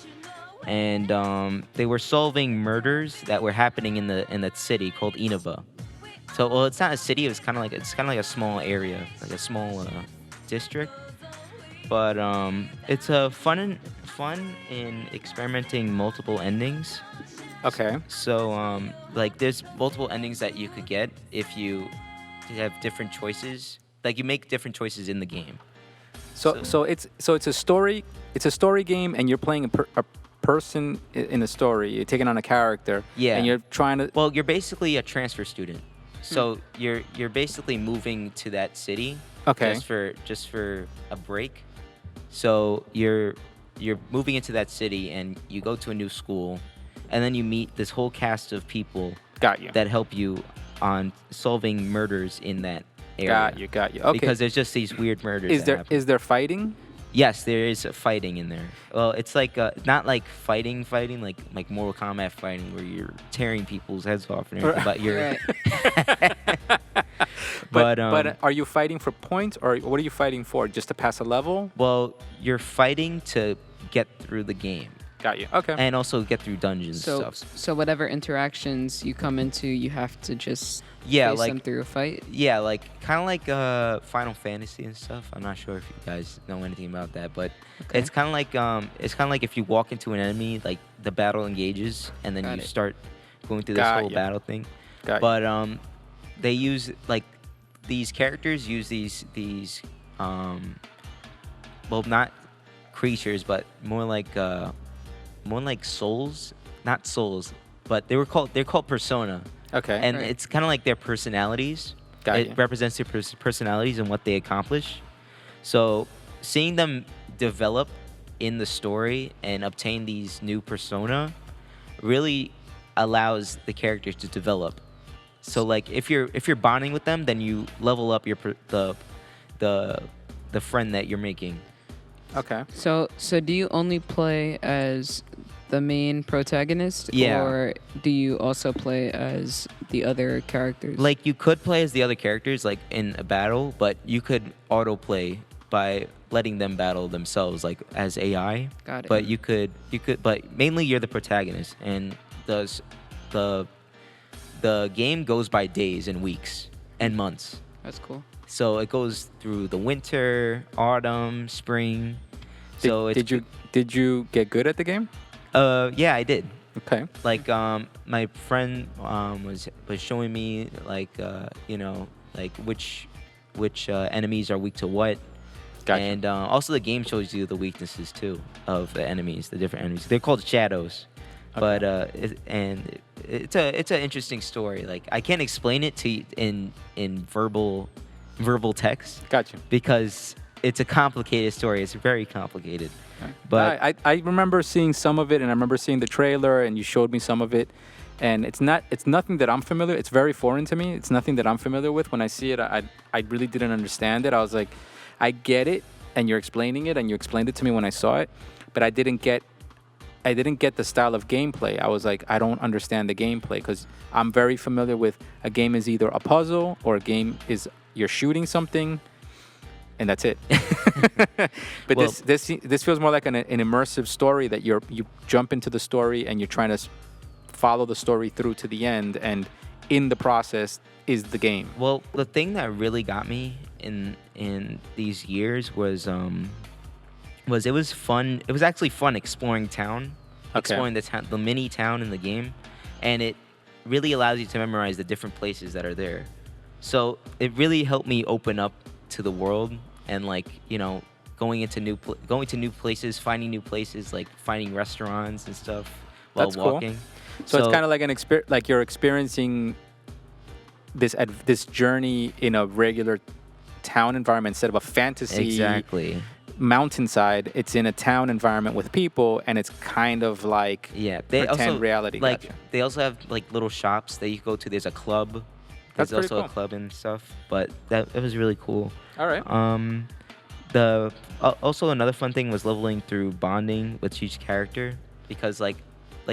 and they were solving murders that were happening in that city called Inaba. So well, it's not a city. It's kind of like a small area, like a small district. But it's a fun in experimenting multiple endings. Okay. So like there's multiple endings that you could get if you have different choices. Like you make different choices in the game. So it's a story. It's a story game, and you're playing a person in the story. You're taking on a character. Yeah. And you're trying to. Well, you're basically a transfer student. So you're basically moving to that city. Okay. Just for a break. So you're moving into that city, and you go to a new school, and then you meet this whole cast of people. Got you. That help you on solving murders in that area. Got you. Okay. Because there's just these weird murders. Is there fighting? Yes, there is fighting in there. Well, it's like not like fighting, like Mortal Kombat fighting where you're tearing people's heads off and everything. But you're. But are you fighting for points, or what are you fighting for? Just to pass a level? Well, you're fighting to get through the game. Got you. Okay. And also get through dungeons and stuff. So whatever interactions you come into, you have to just face them through a fight? Yeah, like kind of like Final Fantasy and stuff. I'm not sure if you guys know anything about that, but it's kind of like if you walk into an enemy, like the battle engages, and then you start going through this whole battle thing. But they use like these characters use these well, not creatures, but more like souls, not souls, but they're called persona. Okay. And it's kind of like their personalities. It represents their personalities and what they accomplish. So seeing them develop in the story and obtain these new persona really allows the characters to develop. So like if you're bonding with them, then you level up the friend that you're making. Okay. So do you only play as the main protagonist, or do you also play as the other characters? Like you could play as the other characters, like in a battle, but you could auto play by letting them battle themselves, like as AI. Got it. But you could, but mainly you're the protagonist, and the game goes by days and weeks and months. That's cool. So it goes through the winter, autumn, spring. So Did you get good at the game? Yeah, I did. Okay. Like my friend was showing me like like which enemies are weak to what. Gotcha. And also the game shows you the weaknesses too of the enemies, the different enemies. They're called shadows. Okay. But it's an interesting story. Like I can't explain it to you in verbal text. Gotcha. Because it's a complicated story. It's very complicated. Okay. But I remember seeing some of it, and I remember seeing the trailer, and you showed me some of it. And it's nothing that I'm familiar. It's very foreign to me. It's nothing that I'm familiar with. When I see it, I really didn't understand it. I was like, I get it, and you're explaining it, and you explained it to me when I saw it, but I didn't get the style of gameplay. I was like, I don't understand the gameplay, because I'm very familiar with a game is either a puzzle or a game is you're shooting something, and that's it. But Well, this feels more like an immersive story that you jump into the story and you're trying to follow the story through to the end, and in the process is the game. Well, the thing that really got me in these years was it was fun. It was actually fun exploring town, exploring the mini town in the game, and it really allows you to memorize the different places that are there. So it really helped me open up to the world, and like going to new places, finding new places, like finding restaurants and stuff while That's cool. walking. So it's kind of like like you're experiencing this journey in a regular town environment instead of a fantasy Exactly. mountainside. It's in a town environment with people, and it's kind of like Yeah, they pretend also reality. like Gotcha. they also have like little shops that you go to. There's a club. That's There's pretty also cool. a club and stuff. But that was really cool. All right. Also another fun thing was leveling through bonding with each character, because like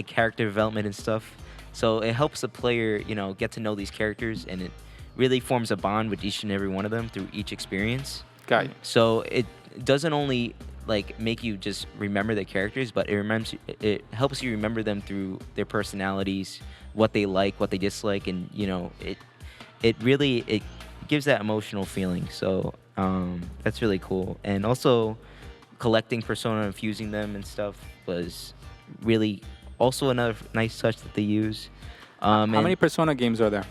character development and stuff. So it helps the player, get to know these characters, and it really forms a bond with each and every one of them through each experience. Got you. So it doesn't only like make you just remember the characters, but it helps you remember them through their personalities, what they like, what they dislike, and it really gives that emotional feeling. So that's really cool. And also collecting Persona and fusing them and stuff was really also another nice touch that they use. How many Persona games are there?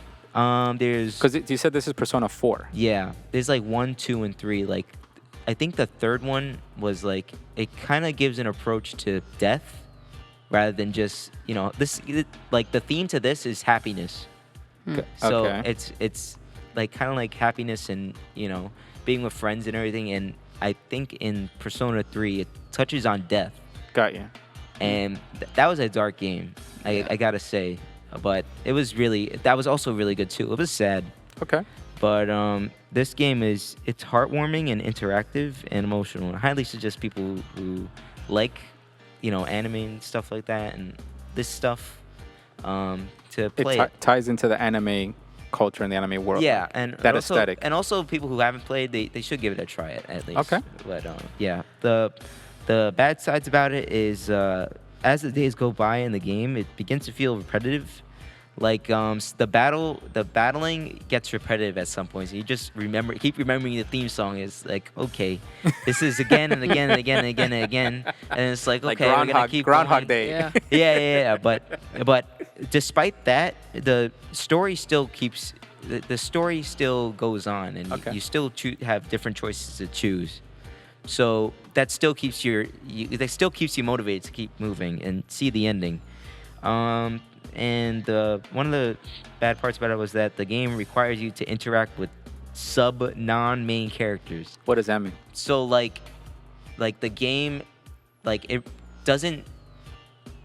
There's Because you said this is Persona 4. Yeah, there's like 1, 2, and 3. Like, I think the third one was like it kind of gives an approach to death rather than just like the theme to this is happiness. So Okay. it's like kind of like happiness and being with friends and everything. And I think in Persona 3 it touches on death, Got you. and that was a dark game. I gotta say, but that was also really good too. It was sad. Okay. But this game it's heartwarming and interactive and emotional. I highly suggest people who like, anime and stuff like that and this stuff to play it. Ties into the anime culture and the anime world. Yeah, and that also, aesthetic. And also people who haven't played, they should give it a try at least. Okay. But yeah, the bad sides about it is as the days go by in the game, it begins to feel repetitive. Like the battling gets repetitive at some points. You just keep remembering the theme song. Is like, okay, this is again and again and again and again and again, and it's like, okay, we're gonna keep Groundhog going. Day. Yeah. Yeah. But despite that, the story still keeps. The story still goes on, and Okay. you still have different choices to choose. So that still keeps you motivated to keep moving and see the ending. And one of the bad parts about it was that the game requires you to interact with non-main characters. What does that mean? So like the game, like it doesn't,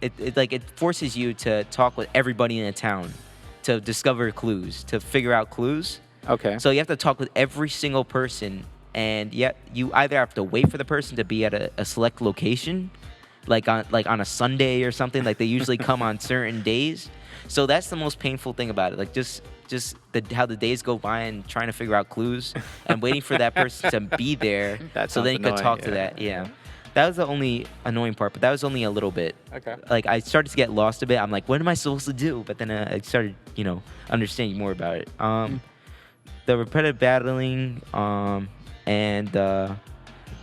it forces you to talk with everybody in the town to discover clues, to figure out clues. Okay. So you have to talk with every single person, and yet you either have to wait for the person to be at a select location, like on a Sunday or something. Like they usually come on certain days, So that's the most painful thing about it. Like just how the days go by and trying to figure out clues and waiting for that person to be there That so then you sounds could talk to annoying, that. Yeah. That was the only annoying part, but that was only a little bit. Okay. Like I started to get lost a bit. I'm like, what am I supposed to do? But then I started, understanding more about it. The repetitive battling, and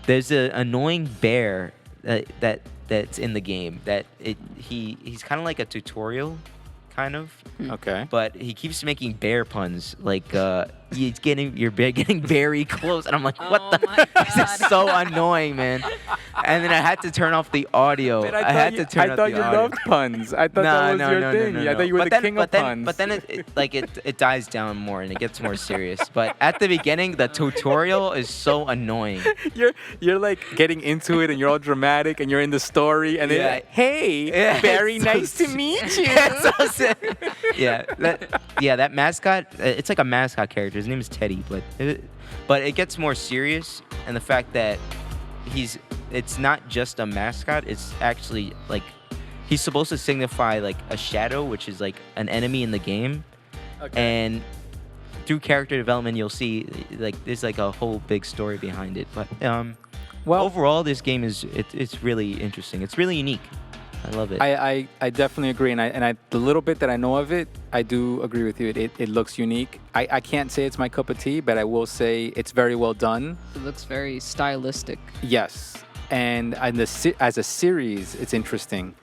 there's an annoying bear that's in the game that he's kind of like a tutorial, kind of. Okay. But he keeps making bear puns, like you're getting very close, and I'm like, what Oh the? my This is God. so annoying, man. And then I had to turn off the audio. Man, I had to turn I off thought the you audio. loved puns. I thought that was your thing. I thought you were the king of puns. But then it dies down more and it gets more serious. But at the beginning, the tutorial is so annoying. you're like getting into it and you're all dramatic and you're in the story and then Yeah. you're like, hey, Yeah, very it's so nice to meet you. That mascot. It's like a mascot character. His name is Teddy, but it gets more serious, and the fact that it's not just a mascot. It's actually like he's supposed to signify like a shadow, which is like an enemy in the game, and through character development, you'll see like there's like a whole big story behind it. But Well, overall, this game it's really interesting. It's really unique. I love it. I definitely agree, and I the little bit that I know of it, I do agree with you. It looks unique. I can't say it's my cup of tea, but I will say it's very well done. It looks very stylistic. Yes, and as a series, it's interesting.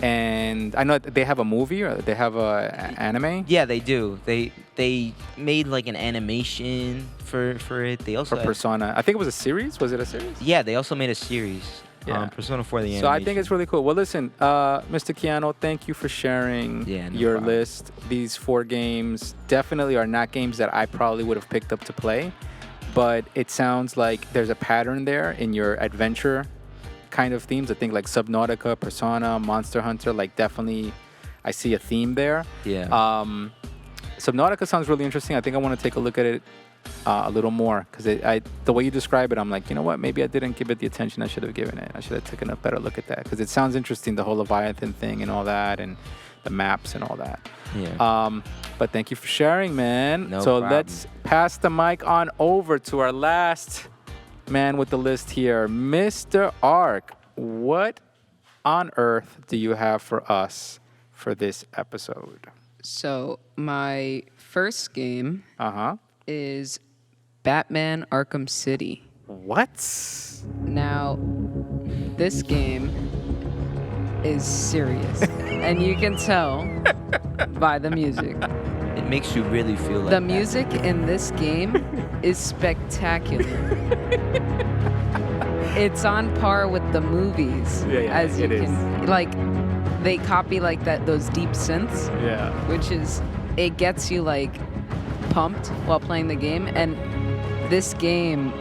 And I know they have a movie or they have a anime Yeah, they do. They made like an animation for it. They also for Persona. I think it was a series. Was it a series? Yeah, they also made a series. Yeah. Persona 4 the animation. So I think it's really cool. Well, listen, Mr. Kiano, thank you for sharing Yeah, no your problem. list. These 4 games definitely are not games that I probably would have picked up to play, but it sounds like there's a pattern there in your adventure kind of themes. I think like Subnautica, Persona, Monster Hunter, like definitely I see a theme there. Yeah. Subnautica sounds really interesting. I think I want to take a look at it a little more because the way you describe it, I'm like, you know what? Maybe I didn't give it the attention I should have given it. I should have taken a better look at that because it sounds interesting, the whole Leviathan thing and all that, and the maps and all that. Yeah. But thank you for sharing, man. No so problem. let's pass the mic on over to our last man with the list here, Mr. Arc. What on earth do you have for us for this episode? So my first game Uh-huh. is Batman Arkham City. What? Now, this game is serious, and you can tell by the music. It makes you really feel like The music in this game is spectacular. It's on par with the movies, Yeah, as you it is. can like. They copy like those deep synths, Yeah. which is it gets you like pumped while playing the game. And this game,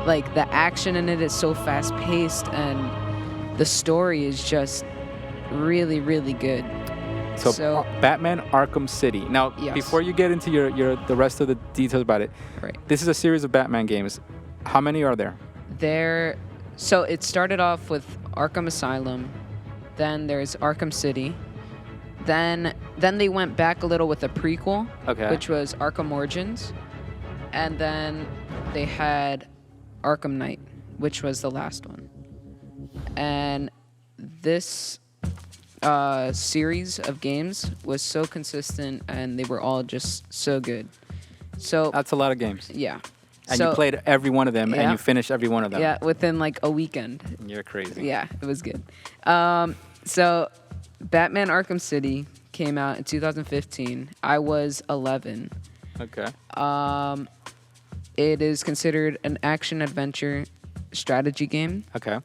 like the action in it is so fast paced, and the story is just really, really good. So, Batman Arkham City. Now, Yes. before you get into the rest of the details about it, Right. this is a series of Batman games. How many are there? So it started off with Arkham Asylum, then there's Arkham City, then they went back a little with a prequel, Okay. which was Arkham Origins, and then they had Arkham Knight, which was the last one. And this series of games was so consistent, and they were all just so good. So That's a lot of games. yeah. And So- you played every one of them, and Yeah. you finished every one of them. Yeah, within like a weekend. You're crazy. Yeah, it was good. So Batman Arkham City came out in 2015. I was 11. Okay. It is considered an action adventure strategy game. Okay.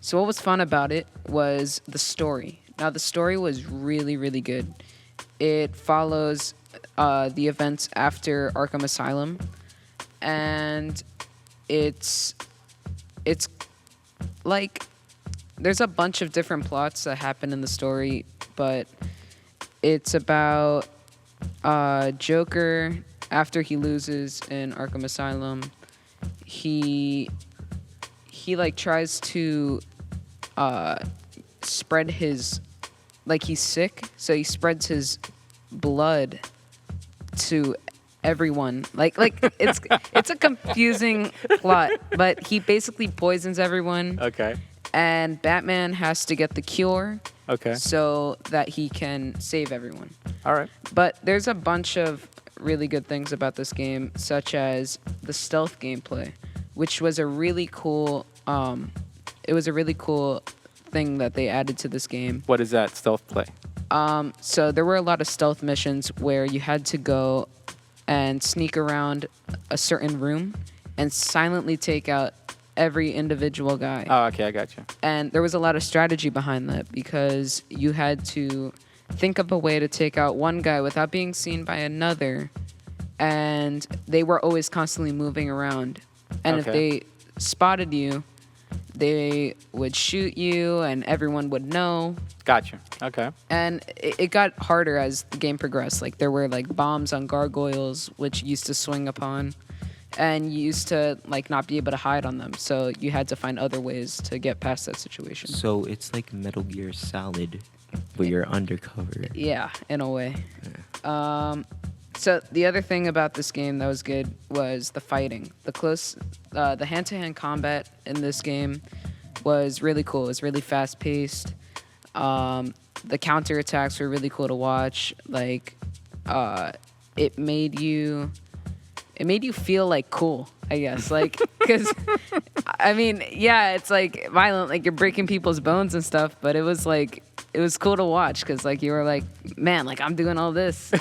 So what was fun about it was the story. Now the story was really, really good. It follows the events after Arkham Asylum, and it's like there's a bunch of different plots that happen in the story, but it's about Joker after he loses in Arkham Asylum. He like tries to spread his like he's sick, so he spreads his blood to everyone. Like it's a confusing plot, but he basically poisons everyone. Okay. And Batman has to get the cure Okay. so that he can save everyone. All right. But there's a bunch of really good things about this game, such as the stealth gameplay, which was a really cool. It was a really cool thing that they added to this game. What is that stealth play? So there were a lot of stealth missions where you had to go and sneak around a certain room and silently take out every individual guy. Oh, okay, I got you. And there was a lot of strategy behind that because you had to think up a way to take out one guy without being seen by another. And they were always constantly moving around. And if Okay. they spotted you, they would shoot you and everyone would know. Got you. Okay. And it got harder as the game progressed. Like there were like bombs on gargoyles, which you used to swing upon. And you used to like not be able to hide on them. So you had to find other ways to get past that situation. So it's like Metal Gear Solid, where you're undercover. Yeah, in a way. So the other thing about this game that was good was the fighting. The hand-to-hand combat in this game was really cool. It was really fast-paced. The counterattacks were really cool to watch. Like, it made you feel like cool, I guess. Like, because I mean, yeah, it's like violent, like you're breaking people's bones and stuff. But it was cool to watch because like you were like, man, like I'm doing all this.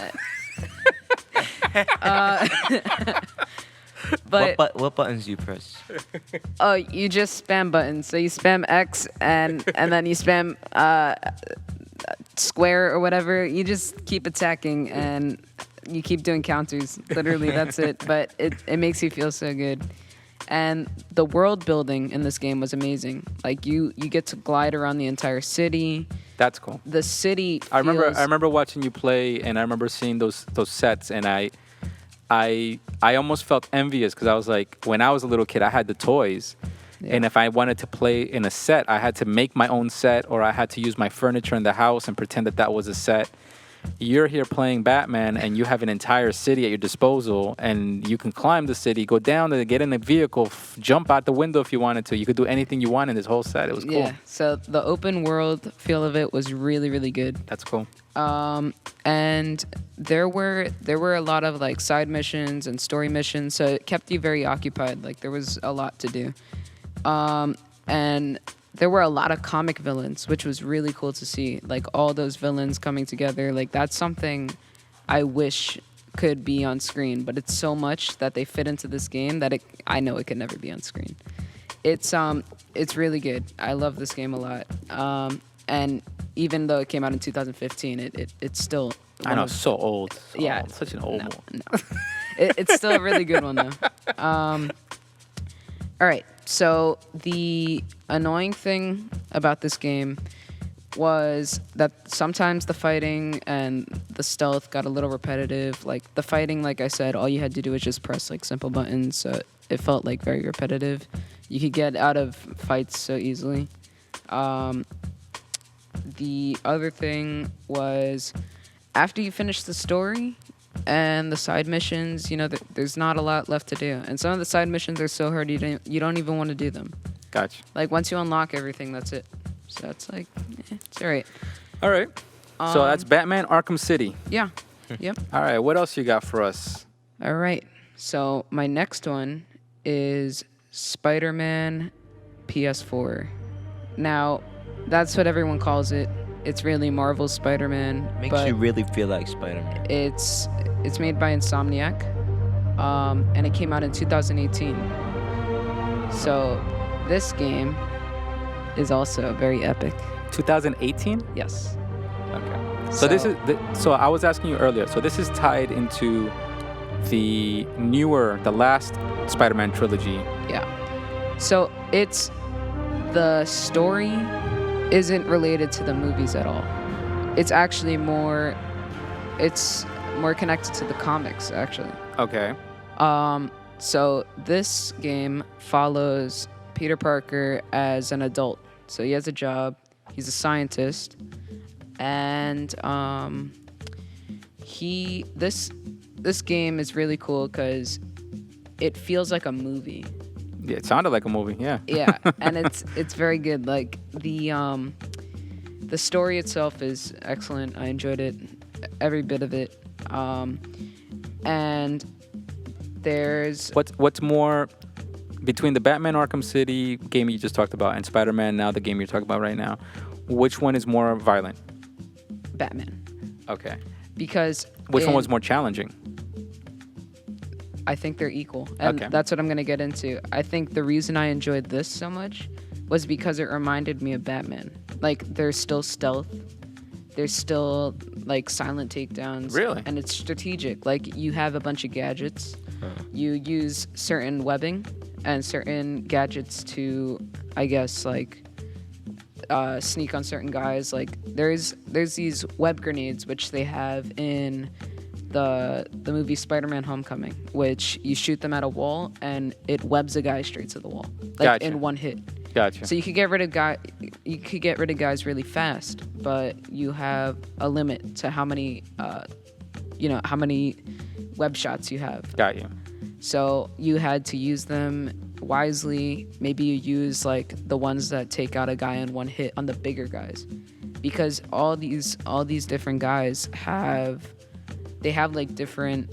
But What buttons do you press? oh, you just spam buttons. So you spam X and then you spam square or whatever. You just keep attacking and you keep doing counters. Literally, that's it. But it makes you feel so good. And the world building in this game was amazing. Like you get to glide around the entire city. That's cool. The city feels, I remember watching you play, and I remember seeing those sets, and I almost felt envious because I was like, when I was a little kid, I had the toys, and if I wanted to play in a set, I had to make my own set, or I had to use my furniture in the house and pretend that was a set. You're here playing Batman, and you have an entire city at your disposal, and you can climb the city, go down there, get in a vehicle, jump out the window if you wanted to. You could do anything you want in this whole set. It was cool. Yeah. So the open world feel of it was really, really good. That's cool. And there were a lot of like side missions and story missions, so it kept you very occupied. Like there was a lot to do. And there were a lot of comic villains, which was really cool to see. Like all those villains coming together. Like that's something I wish could be on screen, but it's so much that they fit into this game that I know it could never be on screen. It's really good. I love this game a lot. And even though it came out in 2015, it's still I know, so old. So yeah, old. Such an old one. No. It's still a really good one though. All right. So the annoying thing about this game was that sometimes the fighting and the stealth got a little repetitive. Like the fighting, like I said, all you had to do was just press like simple buttons. So it felt like very repetitive. You could get out of fights so easily. The other thing was after you finish the story and the side missions, you know, there's not a lot left to do. And some of the side missions are so hard you don't even want to do them. Gotcha. Like once you unlock everything, that's it. So that's like, it's all right. All right. So that's Batman Arkham City. Yeah. Yep. All right. What else you got for us? All right. So my next one is Spiderman PS4. Now, that's what everyone calls it. It's really Marvel's Spider-Man. Makes you really feel like Spider-Man. It's made by Insomniac, and it came out in 2018. So this game is also very epic. 2018? Yes. Okay. So this is so I was asking you earlier. So this is tied into the last Spider-Man trilogy. Yeah. So the story isn't related to the movies at all. It's actually more connected to the comics, actually. Okay. So this game follows Peter Parker as an adult. So he has a job. He's a scientist. and this game is really cool because it feels like a movie. Yeah, it sounded like a movie. Yeah. Yeah, and it's very good. Like the story itself is excellent. I enjoyed it, every bit of it. And there's What's more between the Batman Arkham City game you just talked about and Spider-Man, now the game you're talking about right now, which one is more violent? Batman, Okay. because Which one was more challenging? I think they're equal, and Okay. that's what I'm gonna get into. I think the reason I enjoyed this so much was because it reminded me of Batman. Like there's still stealth, there's still like silent takedowns. Really? And it's strategic. Like you have a bunch of gadgets. You use certain webbing and certain gadgets to, I guess, like sneak on certain guys. Like there's these web grenades which they have in the movie Spider-Man Homecoming, which you shoot them at a wall and it webs a guy straight to the wall, like Gotcha. in one hit. Gotcha. So you could get rid of guys really fast, but you have a limit to how many web shots you have. Got you. So you had to use them wisely. Maybe you use like the ones that take out a guy in one hit on the bigger guys, because all these different guys have like different.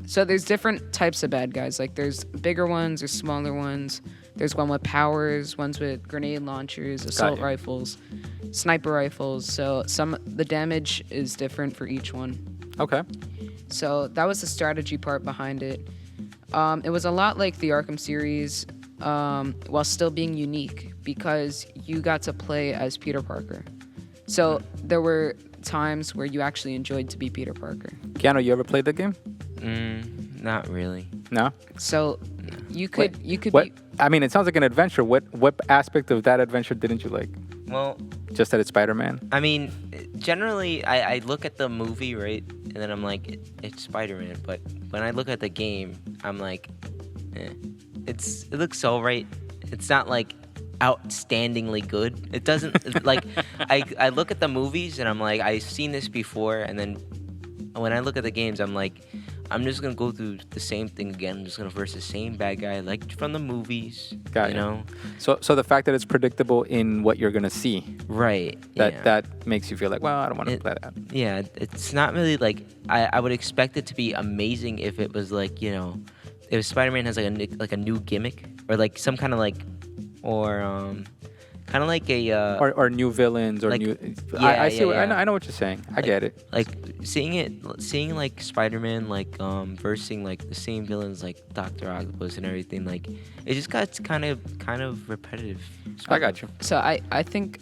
So there's different types of bad guys. Like there's bigger ones, there's smaller ones. There's one with powers, ones with grenade launchers, assault rifles, sniper rifles. So the damage is different for each one. Okay. So that was the strategy part behind it. It was a lot like the Arkham series, while still being unique because you got to play as Peter Parker. So there were times where you actually enjoyed to be Peter Parker. Kiano, you ever played the game? Not really. No. So you could What? be. I mean, it sounds like an adventure. What aspect of that adventure didn't you like? Well, Just that it's Spider-Man? I mean, generally, I look at the movie, right, and then I'm like, it's Spider-Man. But when I look at the game, I'm like, it looks all right. It's not like outstandingly good. It doesn't like. I look at the movies and I'm like, I've seen this before, and then when I look at the games, I'm like, I'm just gonna go through the same thing again. I'm just gonna verse the same bad guy like from the movies. Got you you. know? So the fact that it's predictable in what you're gonna see, Right. that yeah. that makes you feel like, well, I don't want to It- play that. Yeah, it's not really like I would expect it to be amazing if it was like, you know, if Spider-Man has like a new gimmick or like some kind of like or kind of like a Or new villains or like- new. yeah, I see. yeah, yeah. I know what you're saying. I get it. like seeing like Spider-Man like versing like the same villains like Dr. Octopus and everything, like it just got kind of repetitive. I got you. So I think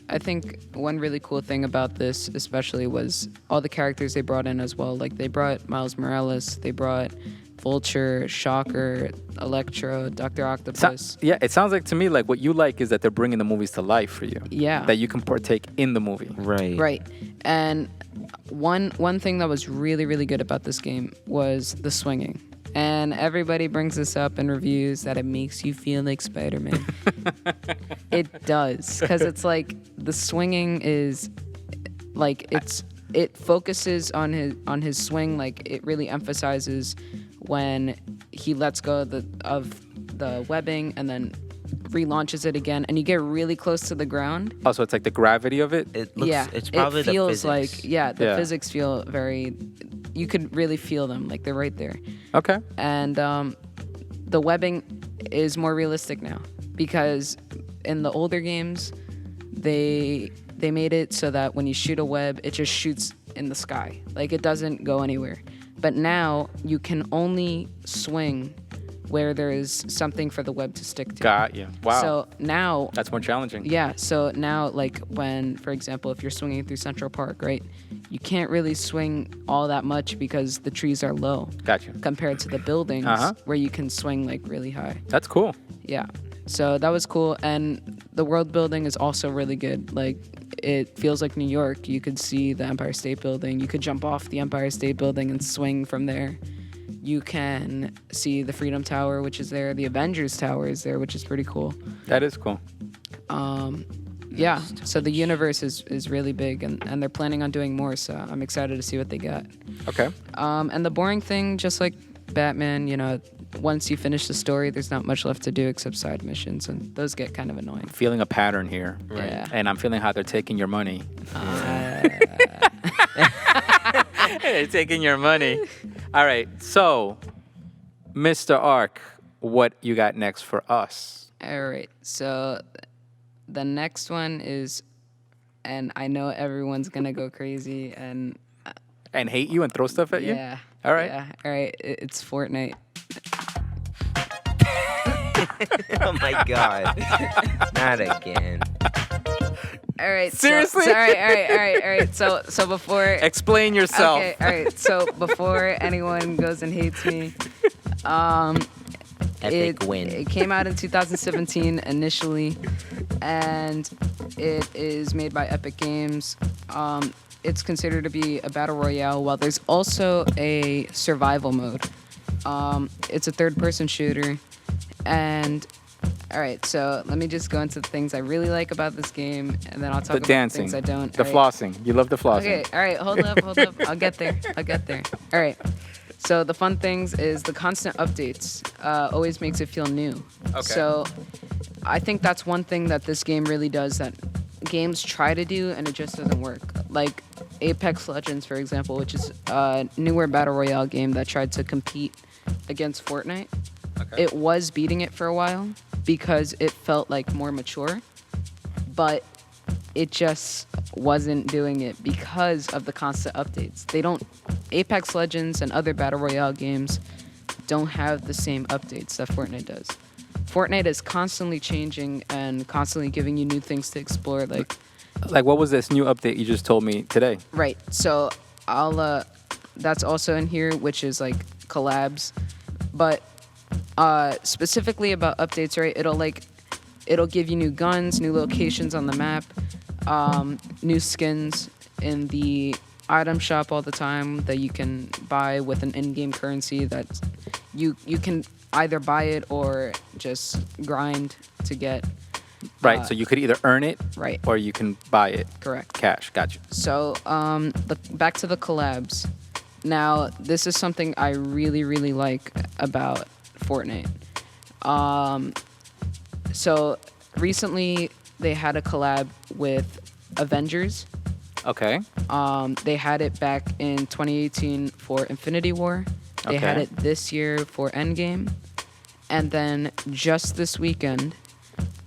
one really cool thing about this especially was all the characters they brought in as well. Like they brought Miles Morales, they brought Vulture, Shocker, Electro, Dr. Octopus. Yeah, it sounds like to me like what you like is that they're bringing the movies to life for you. Yeah. That you can partake in the movie. Right. Right. And one thing that was really, really good about this game was the swinging. And everybody brings this up in reviews that it makes you feel like Spider-Man. It does. Because it's like the swinging is like it focuses on his swing. Like it really emphasizes when he lets go of the webbing and then relaunches it again, and you get really close to the ground. Also, it's like the gravity of it. It looks, Yeah, it's probably it the feels physics. like the Yeah. physics feel very. You could really feel them, like they're right there. Okay. And the webbing is more realistic now because in the older games, they made it so that when you shoot a web, it just shoots in the sky, like it doesn't go anywhere. But now you can only swing where there is something for the web to stick to. Got you. Wow. So now That's more challenging. yeah, so now, like, when, for example, if you're swinging through Central Park, right, you can't really swing all that much because the trees are low Got you. compared to the buildings Uh-huh. where you can swing, like, really high. That's cool. Yeah, so that was cool, and the world building is also really good. Like, it feels like New York. You could see the Empire State Building. You could jump off the Empire State Building and swing from there. You can see the Freedom Tower, which is there. The Avengers Tower is there, which is pretty cool. That is cool. Yeah. Nice. So the universe is really big, and they're planning on doing more. So I'm excited to see what they got. Okay. And the boring thing, just like Batman, you know, once you finish the story, there's not much left to do except side missions, and those get kind of annoying. Feeling a pattern here. Right. Yeah. And I'm feeling how they're taking your money. They're taking your money. All right. So, Mr. Arc, what you got next for us? All right. So the next one is, and I know everyone's gonna go crazy, and And hate you and throw stuff at you? yeah. All right. Yeah. All right. It's Fortnite. Oh my god. Not again. All right. Seriously? So, all right. So before. Explain yourself. Okay. All right. So before anyone goes and hates me, Epic win. It came out in 2017 initially, and it is made by Epic Games. It's considered to be a battle royale, while there's also a survival mode. It's a third-person shooter, and all right. So let me just go into the things I really like about this game, and then I'll talk The about dancing. the things I don't. The All right. flossing. You love the flossing. Okay, all right, hold up. I'll get there. All right. So the fun things is the constant updates always makes it feel new. Okay. So I think that's one thing that this game really does that games try to do and it just doesn't work. Like Apex Legends, for example, which is a newer battle royale game that tried to compete against Fortnite. Okay. It was beating it for a while because it felt like more mature, but it just wasn't doing it because of the constant updates. Apex Legends and other battle royale games don't have the same updates that Fortnite does. Fortnite is constantly changing and constantly giving you new things to explore. Like what was this new update you just told me today? right, so that's also in here, which is like collabs, but specifically about updates, right? It'll give you new guns, new locations on the map, new skins in the item shop all the time that you can buy with an in-game currency that you can either buy it or just grind to get. Right. So you could either earn it, Right. or you can buy it. Correct. Cash. Gotcha. So back to the collabs. Now, this is something I really, really like about Fortnite. So recently they had a collab with Avengers. Okay. They had it back in 2018 for Infinity War. They had Okay. it this year for Endgame. And then just this weekend,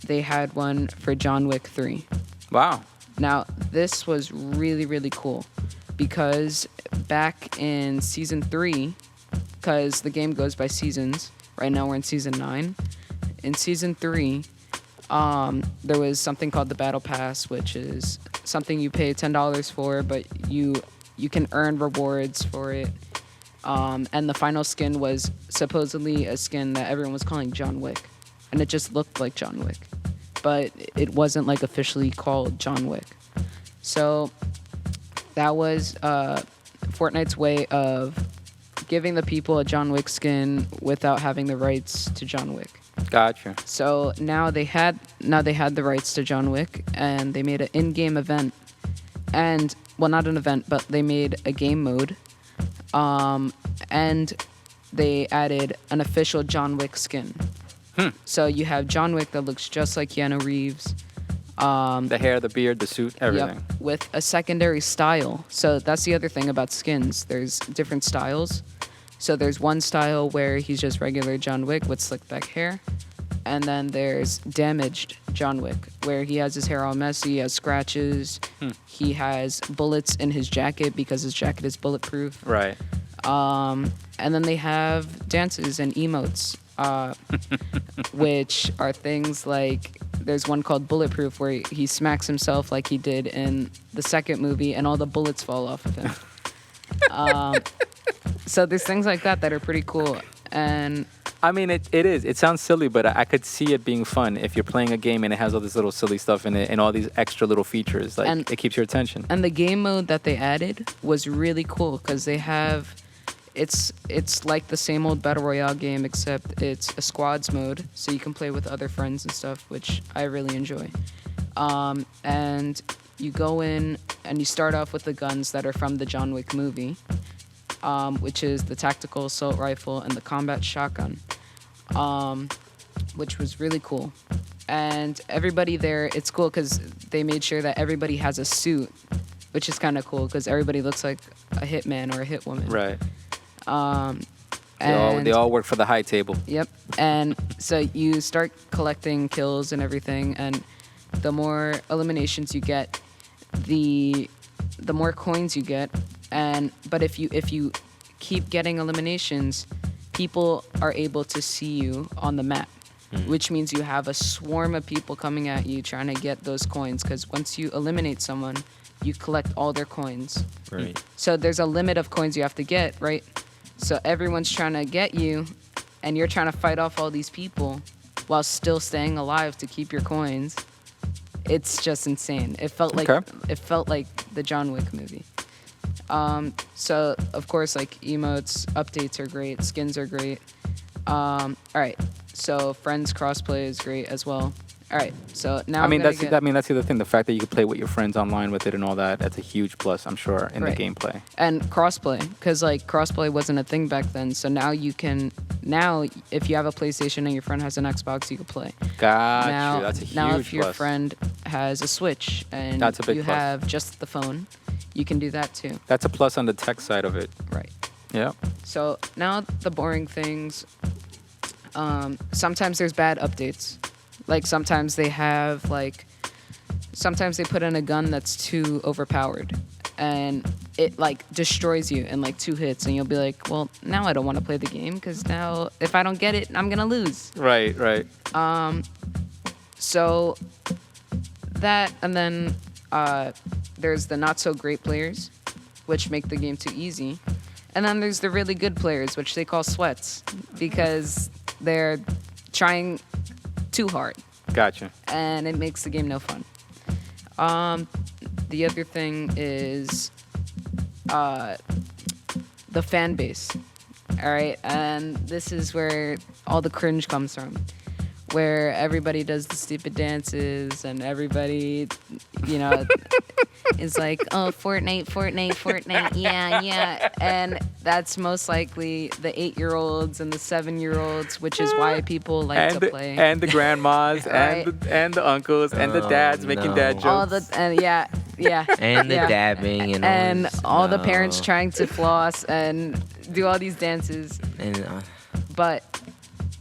they had one for John Wick 3. Wow. Now, this was really, really cool because back in season 3, because the game goes by seasons, right now we're in season 9. In season 3, there was something called the Battle Pass, which is something you pay $10 for, but you can earn rewards for it. And the final skin was supposedly a skin that everyone was calling John Wick, and it just looked like John Wick, but it wasn't like officially called John Wick. So that was Fortnite's way of giving the people a John Wick skin without having the rights to John Wick. Gotcha. So now they had the rights to John Wick, and they made an in-game event, and well, not an event, but they made a game mode, and they added an official John Wick skin. So you have John Wick that looks just like Keanu Reeves. The hair, the beard, the suit, everything. Yep, with a secondary style. So that's the other thing about skins. There's different styles. So there's one style where he's just regular John Wick with slick back hair. And then there's damaged John Wick, where he has his hair all messy, he has scratches. He has bullets in his jacket because his jacket is bulletproof. Right. And then they have dances and emotes, which are things like, there's one called Bulletproof where he smacks himself like he did in the second movie and all the bullets fall off of him. So there's things like that are pretty cool. And I mean, it is. It sounds silly, but I could see it being fun if you're playing a game and it has all this little silly stuff in it and all these extra little features. Like, And- it keeps your attention. And the game mode that they added was really cool because they have, it's like the same old Battle Royale game, except it's a squads mode, so you can play with other friends and stuff, which I really enjoy. And you go in and you start off with the guns that are from the John Wick movie, which is the tactical assault rifle and the combat shotgun, which was really cool. And everybody there, it's cool because they made sure that everybody has a suit, which is kind of cool because everybody looks like a hitman or a hitwoman. Right. And They all work for the high table. Yep. And so you start collecting kills and everything, and the more eliminations you get, the more coins you get. But if you keep getting eliminations, people are able to see you on the map, which means you have a swarm of people coming at you trying to get those coins, because once you eliminate someone, you collect all their coins. Right. So there's a limit of coins you have to get, right? So everyone's trying to get you, and you're trying to fight off all these people while still staying alive to keep your coins. It's just insane. It felt like the John Wick movie. So of course, like, emotes, updates are great, skins are great. All right. So friends crossplay is great as well. All right. So now that's the other thing. The fact that you can play with your friends online with it and all that's a huge plus, I'm sure, in the gameplay. And crossplay, because like crossplay wasn't a thing back then. So now you can. Now, if you have a PlayStation and your friend has an Xbox, you can play. Gotcha. That's a huge Now, if your plus. friend has a Switch and That's a big you plus. have just the phone, you can do that too. That's a plus on the tech side of it. Right. Yeah. So now the boring things. Sometimes there's bad updates. Like sometimes they put in a gun that's too overpowered, and it like destroys you in like 2 hits, and you'll be like, well, now I don't want to play the game because now if I don't get it, I'm gonna lose. Right. So that, and then there's the not so great players, which make the game too easy, and then there's the really good players, which they call sweats, because they're trying too hard. Gotcha. And it makes the game no fun. The other thing is the fan base. All right, and this is where all the cringe comes from, where everybody does the stupid dances and everybody, is like, oh, Fortnite, yeah. And that's most likely the 8-year-olds and the 7-year-olds, which is why people like to play. And the grandmas Right. and the uncles and the dads making dad jokes. All the, and yeah. And the dabbing and all the no. parents trying to floss and do all these dances. And, But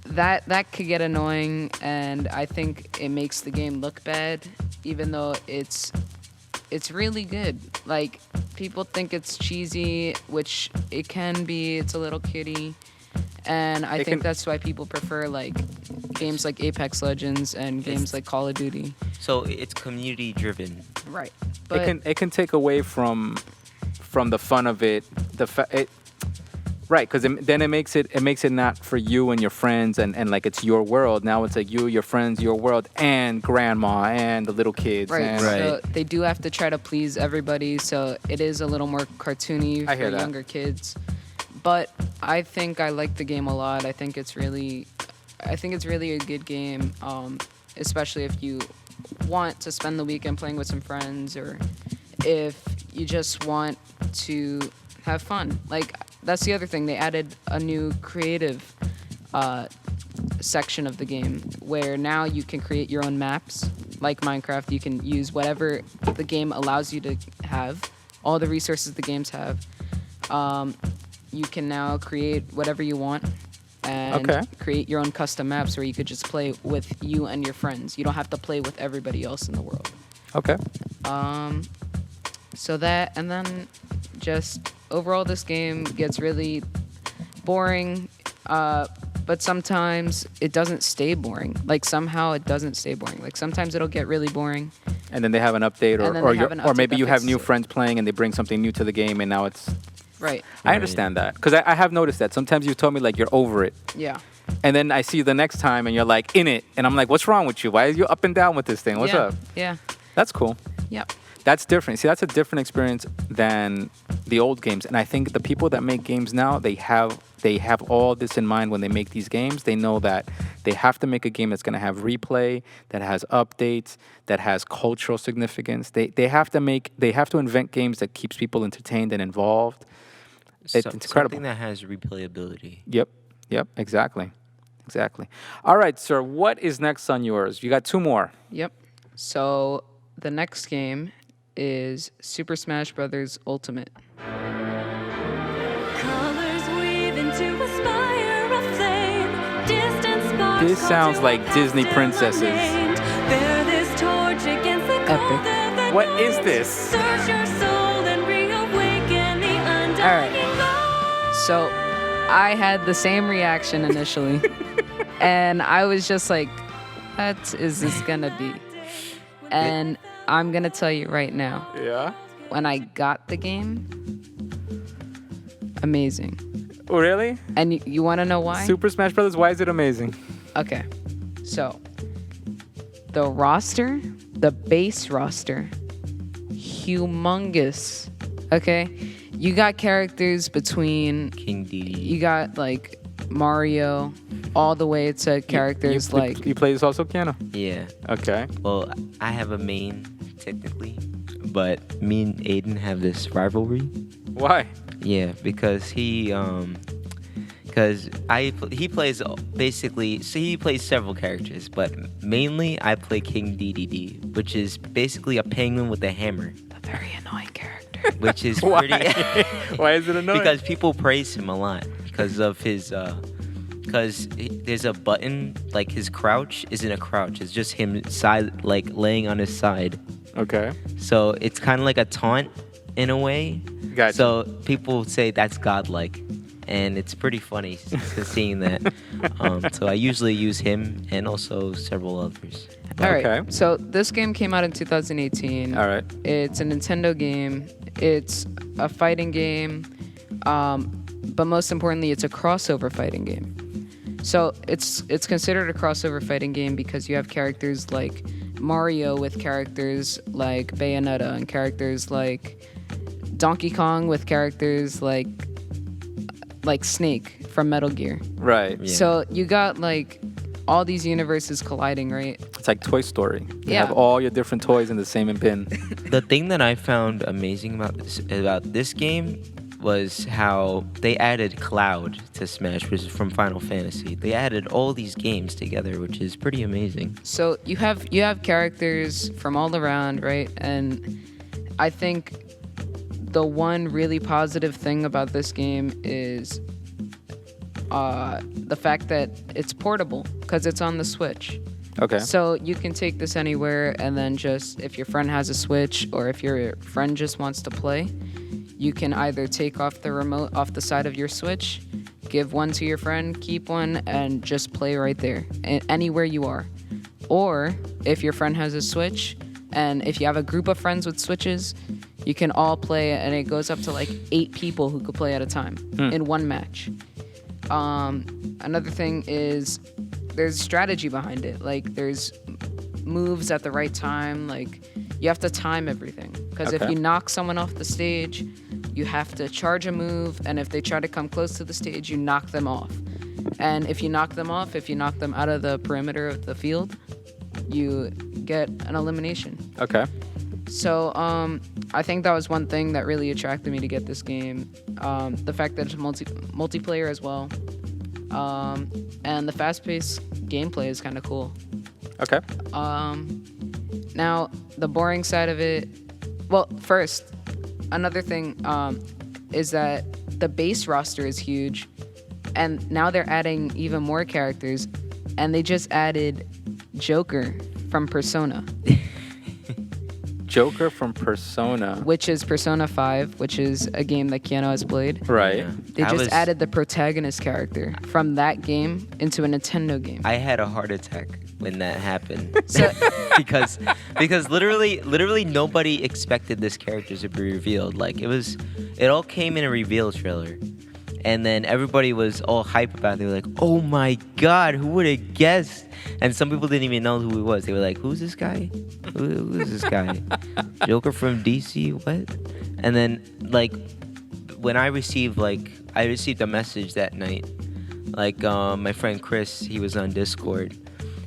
that could get annoying, and I think it makes the game look bad, even though it's really good. Like, people think it's cheesy, which it can be. It's a little kiddie, and I think that's why people prefer like games like Apex Legends and games like Call of Duty. so it's community driven. Right. But it can take away from the fun of it. Right, because then it makes it not for you and your friends and like it's your world. Now it's like you, your friends, your world, and grandma and the little kids. Right. And So they do have to try to please everybody. So it is a little more cartoony I for hear that. younger kids. But I think I like the game a lot. I think it's really a good game, especially if you want to spend the weekend playing with some friends, or if you just want to have fun. Like, that's the other thing. They added a new creative section of the game where now you can create your own maps. Like Minecraft, you can use whatever the game allows you to have, all the resources the games have. You can now create whatever you want and create your own custom maps where you could just play with you and your friends. You don't have to play with everybody else in the world. Okay. So that, and then just overall this game gets really boring, but sometimes it doesn't stay boring. Like, somehow it doesn't stay boring. Like, sometimes it'll get really boring. And then they have an update, And then they have an or update maybe that you have fixes new it. friends playing and they bring something new to the game, and now it's. Right. I understand that, because I have noticed that sometimes you told me like you're over it, Yeah. and then I see you the next time and you're like in it, and I'm like, what's wrong with you? Why are you up and down with this thing? What's yeah. up? Yeah. That's cool. Yep. That's different. See, that's a different experience than the old games. And I think the people that make games now, they have all this in mind when they make these games. They know that they have to make a game that's going to have replay, that has updates, that has cultural significance. They have to invent games that keeps people entertained and involved. It's incredible. Something that has replayability. Yep, exactly. All right, sir, what is next on yours? You got 2 more. Yep. So the next game is Super Smash Brothers Ultimate. Colors weave into a spire of flame. Distant sparks This sounds fall like to Disney still princesses. unnamed. Bear this torch against the Epic. cold that What is knows. this? Search your soul and reawaken the undying glow. So I had the same reaction initially. And I was just like, what is this gonna be? And I'm gonna tell you right now, Yeah. when I got the game, amazing. Oh, really? And you wanna know why? Super Smash Brothers, why is it amazing? Okay. So the roster, the base roster, humongous. Okay? You got characters between King Dedede. you got like Mario all the way to characters like You play this also, Kiano? Yeah. Okay. Well, I have a main technically, but me and Aiden have this rivalry. Why? Yeah, because he plays basically, so he plays several characters, but mainly I play King Dedede, which is basically a penguin with a hammer, a very annoying character. which is Why? pretty Why is it annoying? because people praise him a lot because of his because there's a button, like his crouch isn't a crouch, it's just him side, like laying on his side. Okay. So it's kind of like a taunt in a way. Gotcha. So people say that's godlike, and it's pretty funny seeing that. So I usually use him and also several others. All right. Okay. So this game came out in 2018. All right. It's a Nintendo game. It's a fighting game. But most importantly, it's a crossover fighting game. So it's considered a crossover fighting game because you have characters like Mario with characters like Bayonetta and characters like Donkey Kong with characters like Snake from Metal Gear. Right. Yeah. So you got like all these universes colliding, right? It's like Toy Story. You Yeah. have all your different toys in the same bin. The thing that I found amazing about this game was how they added Cloud to Smash, which is from Final Fantasy. They added all these games together, which is pretty amazing. So you have characters from all around, right? And I think the one really positive thing about this game is the fact that it's portable because it's on the Switch. Okay. So you can take this anywhere, and then just if your friend has a Switch or if your friend just wants to play, you can either take off the remote off the side of your Switch, give one to your friend, keep one, and just play right there, anywhere you are. Or if your friend has a Switch, and if you have a group of friends with Switches, you can all play, and it goes up to like 8 people who could play at a time in one match. Another thing is there's strategy behind it. Like there's moves at the right time. Like you have to time everything. Because if Okay. you knock someone off the stage, you have to charge a move. And if they try to come close to the stage, you knock them off. And if you knock them off, if you knock them out of the perimeter of the field, you get an elimination. Okay. So I think that was one thing that really attracted me to get this game. The fact that it's multiplayer as well. And the fast-paced gameplay is kind of cool. Okay. Now, the boring side of it... Well, first, another thing is that the base roster is huge. And now they're adding even more characters. And they just added Joker from Persona. Joker from Persona. Which is Persona 5, which is a game that Kiano has played. Right. Yeah. They I just was- added the protagonist character from that game into a Nintendo game. I had a heart attack when that happened. So- because literally nobody expected this character to be revealed. Like it all came in a reveal trailer. And then everybody was all hype about it. They were like, oh my God, who would have guessed? And some people didn't even know who he was. They were like, who's this guy? Who is this guy? Joker from DC? What? And then, like, when I received a message that night. Like, my friend Chris, he was on Discord.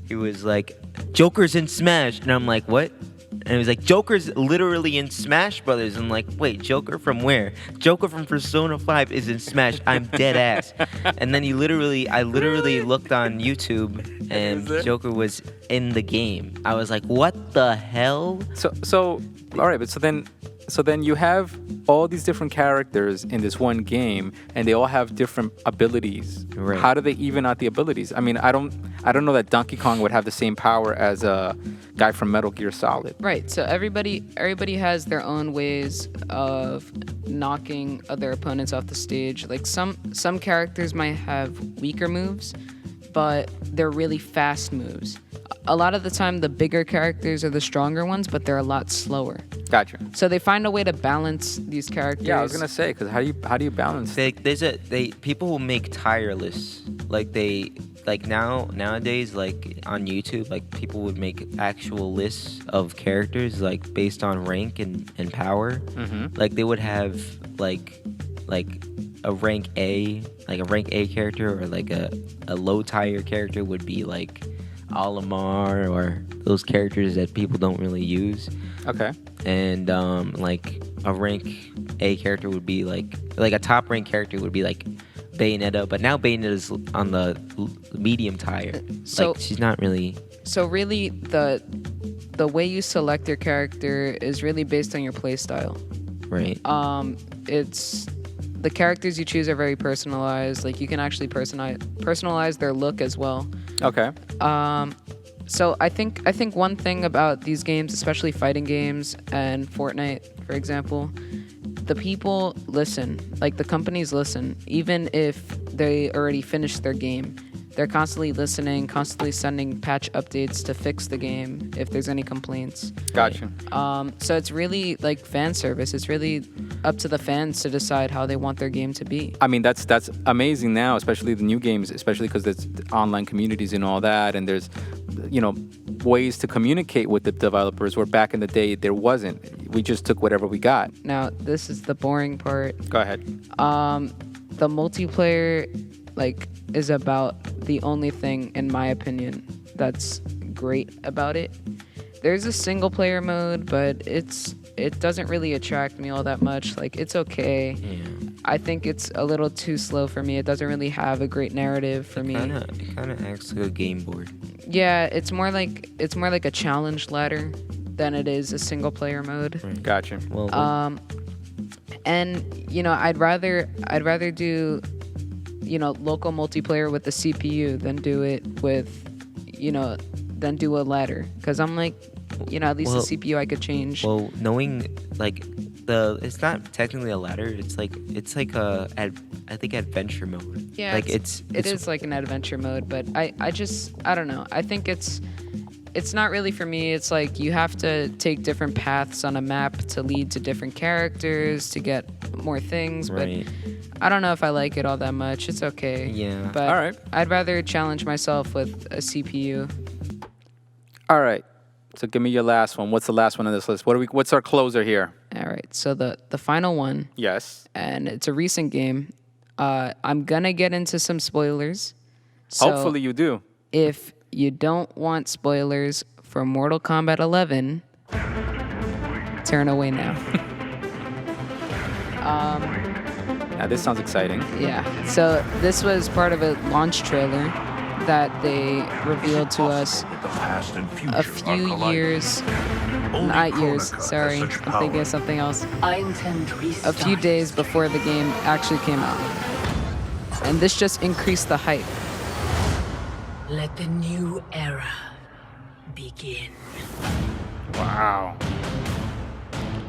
He was like, Joker's in Smash. And I'm like, what? And he was like, Joker's literally in Smash Brothers. I'm like, wait, Joker from where? Joker from Persona 5 is in Smash. I'm dead ass. And then I literally looked on YouTube and Joker was in the game. I was like, what the hell? So all right, but so then you have all these different characters in this one game, and they all have different abilities. Right. How do they even out the abilities? I mean, I don't know that Donkey Kong would have the same power as a guy from Metal Gear Solid. Right. So everybody has their own ways of knocking other opponents off the stage. Like some characters might have weaker moves, but they're really fast moves. A lot of the time, the bigger characters are the stronger ones, but they're a lot slower. Gotcha. So they find a way to balance these characters. Yeah, I was gonna say, because how do you balance? People will make tier lists. Nowadays, like on YouTube, like people would make actual lists of characters like based on rank and power. Mm-hmm. Like they would have like a rank A character, or like a low tier character would be like Olimar, or those characters that people don't really use. Okay. And like a rank A character would be like a top rank character would be like Bayonetta, but now Bayonetta's on the medium tier. So like she's not really. So really, the way you select your character is really based on your playstyle. Right. It's the characters you choose are very personalized. Like you can actually personalize their look as well. Okay. So I think one thing about these games, especially fighting games and Fortnite, for example, the people listen. Like the companies listen, even if they already finished their game. They're constantly listening, constantly sending patch updates to fix the game if there's any complaints. Gotcha. So it's really like fan service. It's really up to the fans to decide how they want their game to be. I mean, that's amazing now, especially the new games, especially because there's online communities and all that, and there's, ways to communicate with the developers where back in the day there wasn't. We just took whatever we got. Now, this is the boring part. Go ahead. The multiplayer, is about the only thing, in my opinion, that's great about it. There's a single player mode, but it doesn't really attract me all that much. It's okay. Yeah. I think it's a little too slow for me. It doesn't really have a great narrative for me. It kind of acts like a game board. Yeah, it's more like a challenge ladder than it is a single player mode. Right. Gotcha. Well, And I'd rather do local multiplayer with the CPU than do it with than do a ladder, because I'm like, at least the CPU I could change. Well, knowing it's not technically a ladder. It's like I think adventure mode. Yeah, like it is like an adventure mode, but I don't know. I think it's not really for me. It's like you have to take different paths on a map to lead to different characters to get more things, right. but I don't know if I like it all that much. It's okay. Yeah. But All right. I'd rather challenge myself with a CPU. All right. So give me your last one. What's the last one on this list? What's our closer here? All right. So the final one, Yes. and it's a recent game. I'm gonna get into some spoilers. So Hopefully you do. if you don't want spoilers for Mortal Kombat 11, turn away now. Now this sounds exciting. Yeah. So this was part of a launch trailer that they revealed to us a few years, not years, sorry, I'm thinking of something else. A few days before the game actually came out. And this just increased the hype. Let the new era begin. Wow.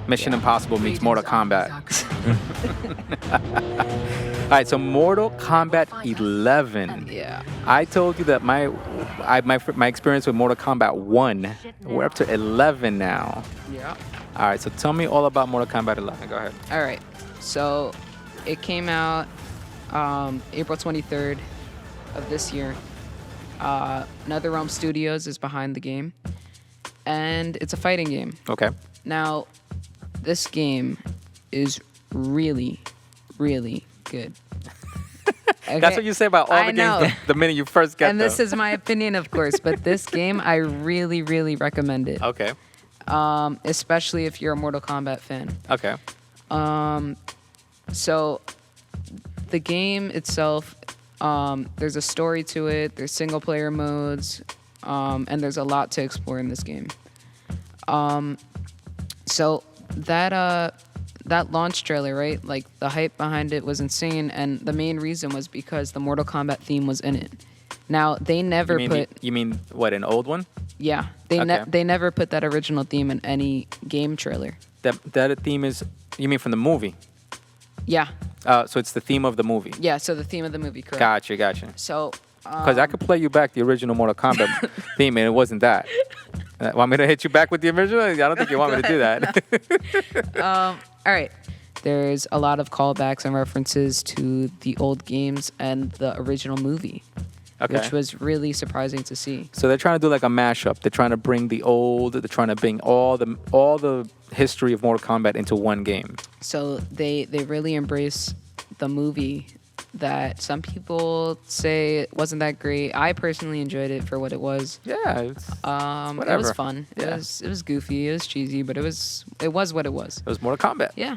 Mission Impossible meets Mortal Kombat. All right, so Mortal Kombat 11. Yeah. I told you that my experience with Mortal Kombat 1, we're up to 11 now. Yeah. All right, so tell me all about Mortal Kombat 11. Go ahead. All right. So it came out April 23rd of this year. Netherealm Studios is behind the game, and it's a fighting game. Okay. Now, this game is really, really good. Okay? That's what you say about all I the know. games the minute you first get And them. this is my opinion, of course, but this game, I really, really recommend it. Okay. Especially if you're a Mortal Kombat fan. Okay. So, the game itself, there's a story to it, there's single player modes, and there's a lot to explore in this game. So, that launch trailer, right? Like, the hype behind it was insane, and the main reason was because the Mortal Kombat theme was in it. Now, they never You mean what, an old one? Yeah, they never put that original theme in any game trailer. That theme is, you mean from the movie? Yeah, So it's the theme of the movie. yeah. So the theme of the movie, correct? Gotcha. So, Because I could play you back the original Mortal Kombat theme, and it wasn't that. Want me to hit you back with the original? I don't think you want me to do that. all right. There's a lot of callbacks and references to the old games and the original movie, Okay. which was really surprising to see. So they're trying to do like a mashup. They're trying to bring the old. They're trying to bring all the history of Mortal Kombat into one game. So they really embrace the movie that some people say wasn't that great. I personally enjoyed it for what it was. Yeah. It's, It was Whatever. fun. Yeah. It was goofy. It was cheesy, but it was what it was. it was Mortal Kombat. Yeah.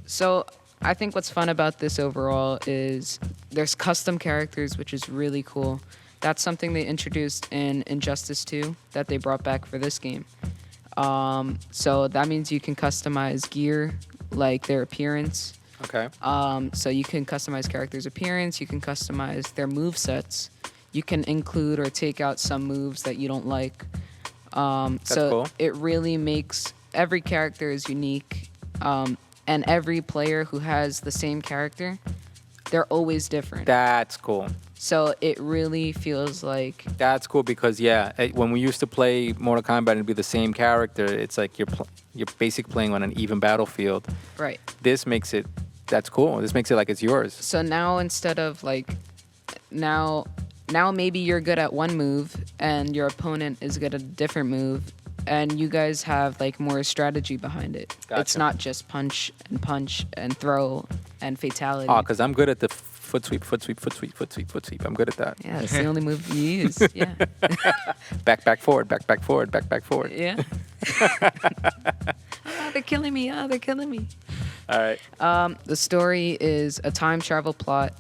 So I think what's fun about this overall is there's custom characters, which is really cool. That's something they introduced in Injustice 2 that they brought back for this game. So that means you can customize gear, like their appearance. Okay. So you can customize characters' appearance. You can customize their move sets. You can include or take out some moves that you don't like. So cool. it really makes every character is unique, and every player who has the same character, they're always different. That's cool. So it really feels like That's cool because when we used to play Mortal Kombat and it'd be the same character, it's like you're basically playing on an even battlefield. right. This makes it. That's cool. This makes it like it's yours. So now instead of like now maybe you're good at one move and your opponent is good at a different move, and you guys have like more strategy behind it. Gotcha. It's not just punch and throw and fatality. Oh, because I'm good at the foot sweep. I'm good at that. Yeah, that's the only move you use. Yeah. Back, forward, back, forward. Yeah. They're killing me. They're killing me. All right. The story is a time travel plot.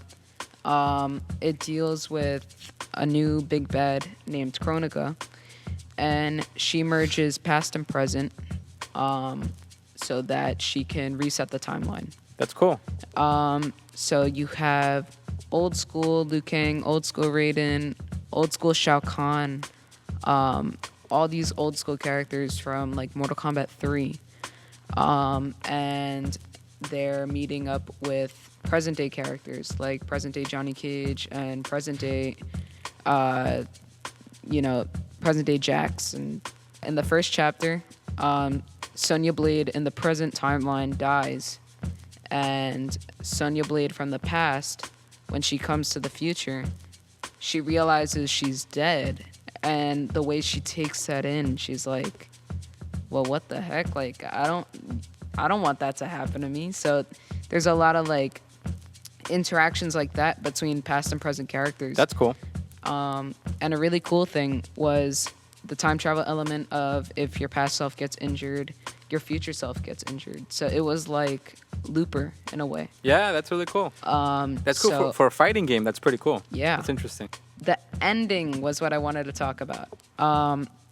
It deals with a new big bad named Kronika, and she merges past and present so that she can reset the timeline. That's cool. So you have old school Liu Kang, old school Raiden, old school Shao Kahn, all these old school characters from like Mortal Kombat 3. And they're meeting up with present day characters like present day Johnny Cage and present day, present day Jax. And in the first chapter, Sonya Blade in the present timeline dies. And Sonya Blade from the past, when she comes to the future, she realizes she's dead. And the way she takes that in, she's like, well, what the heck? Like, I don't want that to happen to me. So there's a lot of like interactions like that between past and present characters. That's cool. And a really cool thing was the time travel element of if your past self gets injured, your future self gets injured. So it was like Looper in a way. Yeah, that's really cool. That's cool so- for a fighting game. That's pretty cool. Yeah. That's interesting. The ending was what I wanted to talk about.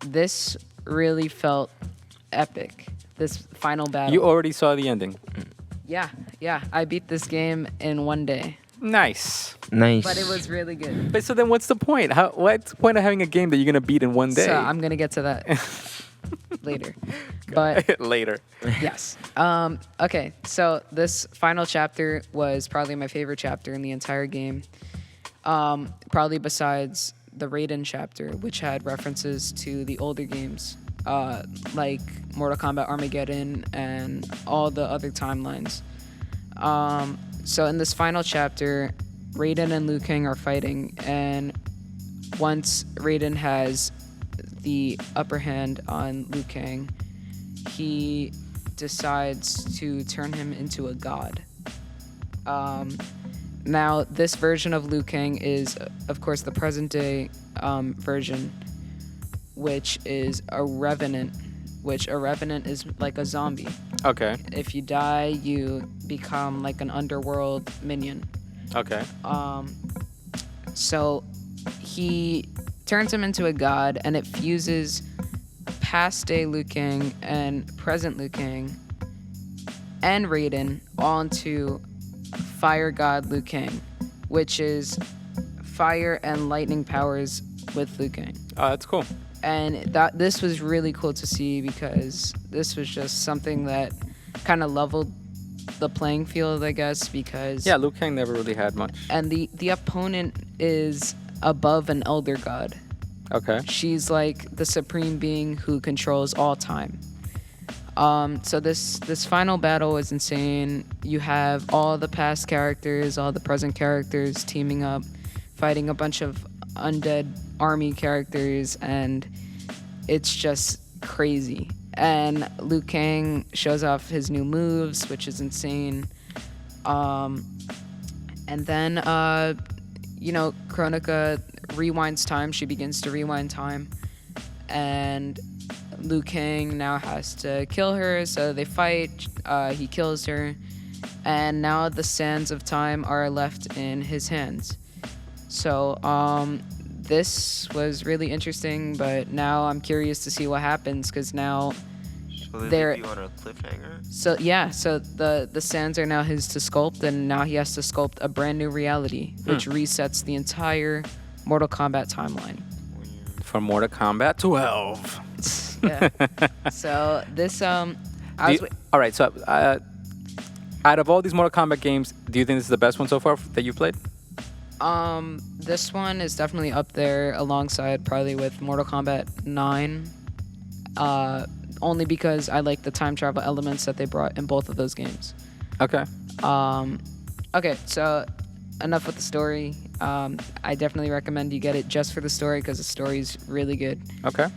This really felt epic. This final battle. You already saw the ending. Yeah. I beat this game in one day, Nice. Nice. but it was really good. But so then what's the point? What's the point of having a game that you're going to beat in one day? So I'm gonna get to that later. But Later. yes. Okay. So this final chapter was probably my favorite chapter in the entire game. Probably besides the Raiden chapter, which had references to the older games, like Mortal Kombat Armageddon and all the other timelines. So in this final chapter, Raiden and Liu Kang are fighting, and once Raiden has the upper hand on Liu Kang, he decides to turn him into a god. Now, this version of Liu Kang is, of course, the present-day version, which is a revenant, which a revenant is like a zombie. Okay. If you die, you become like an underworld minion. Okay. So he turns him into a god, and it fuses past day Liu Kang and present Liu Kang and Raiden all into fire god Liu Kang, which is fire and lightning powers with Liu Kang. Oh, that's cool. And this was really cool to see, because this was just something that kind of leveled the playing field, I guess, because Yeah, Liu Kang never really had much. and the opponent is above an elder god. Okay. She's like the supreme being who controls all time. So this final battle was insane. You have all the past characters, all the present characters teaming up, fighting a bunch of undead army characters, and it's just crazy. And Liu Kang shows off his new moves, which is insane. And then Kronika rewinds time. She begins to rewind time, and Liu Kang now has to kill her. So they fight. He kills her, and now the sands of time are left in his hands. So this was really interesting, but now I'm curious to see what happens, because now So they There- leave you on a cliffhanger? so the sands are now his to sculpt, and now he has to sculpt a brand new reality, which resets the entire Mortal Kombat timeline. From Mortal Kombat 12. Yeah. So this I was All right, so out of all these Mortal Kombat games, do you think this is the best one so far that you've played? this one is definitely up there alongside probably with Mortal Kombat 9. Only because I like the time travel elements that they brought in both of those games. Okay. Okay, so enough with the story. I definitely recommend you get it just for the story, because the story's really good. Okay.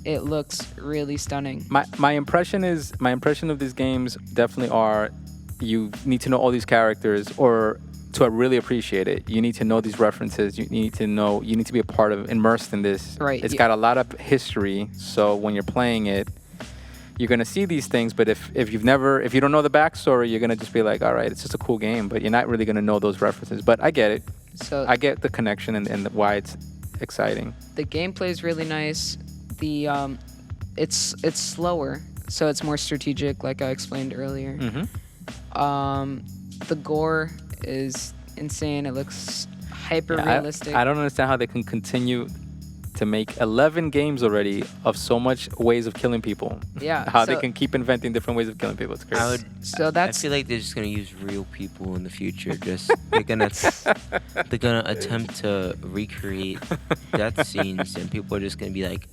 It looks really stunning. My impression of these games definitely are, you need to know all these characters, or to really appreciate it, you need to know these references. You need to be a part of, immersed in this. Right, It's yeah. got a lot of history, so when you're playing it, you're gonna see these things. But if you don't know the backstory, you're gonna just be like, all right, it's just a cool game, but you're not really gonna know those references. But I get it. So I get the connection and why it's exciting. the gameplay is really nice. The it's slower, so it's more strategic, like I explained earlier. The gore is insane. It looks hyper realistic. I don't understand how they can continue to make 11 games already of so much ways of killing people. Yeah, How they so- can keep inventing different ways of killing people. It's crazy. So I that's feel like they're just gonna use real people in the future. Just they're gonna attempt to recreate death scenes, and people are just gonna be like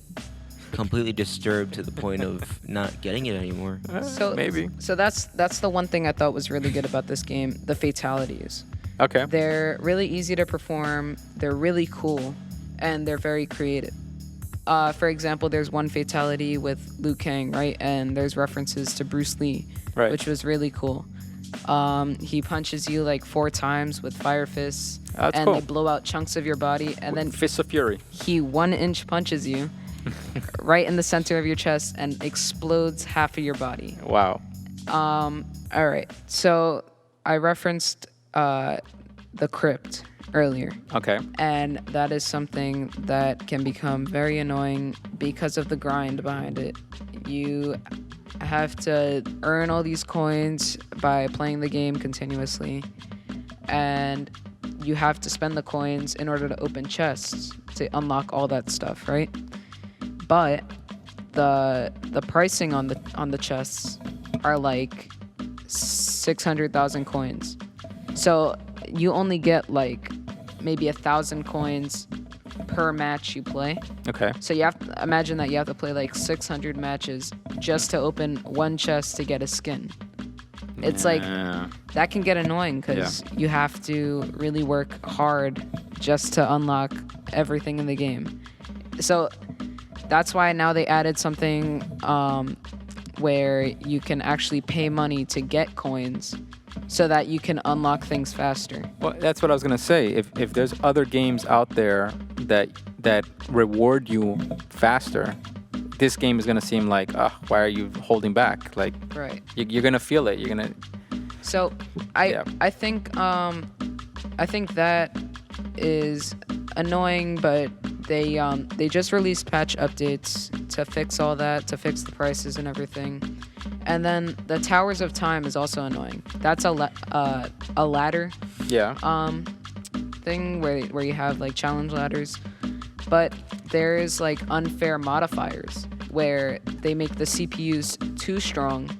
completely disturbed to the point of not getting it anymore. so maybe. So that's the one thing I thought was really good about this game. The fatalities. Okay. They're really easy to perform. They're really cool, and they're very creative. For example, there's one fatality with Liu Kang, right? And there's references to Bruce Lee, Right. which was really cool. He punches you like 4 times with fire fists, That's and cool. they blow out chunks of your body, and then Fists of Fury. he 1-inch punches you right in the center of your chest and explodes half of your body. Wow. All right, so I referenced the crypt earlier, Okay. and that is something that can become very annoying because of the grind behind it. You have to earn all these coins by playing the game continuously, and you have to spend the coins in order to open chests to unlock all that stuff, right? But the pricing on the chests are like 600,000 coins. So you only get like maybe 1,000 coins per match you play. Okay. So you have to imagine that you have to play like 600 matches just to open one chest to get a skin. It's like Yeah. that can get annoying because you have to really work hard just to unlock everything in the game. So that's why now they added something where you can actually pay money to get coins so that you can unlock things faster. Well, that's what I was gonna say. If there's other games out there that reward you faster, this game is gonna seem like, why are you holding back? Like, Right. you're gonna feel it. You're gonna. So I think that is annoying, but they just released patch updates to fix all that, to fix the prices and everything. And then the Towers of Time is also annoying. That's a ladder thing where you have like challenge ladders, but there's like unfair modifiers where they make the CPUs too strong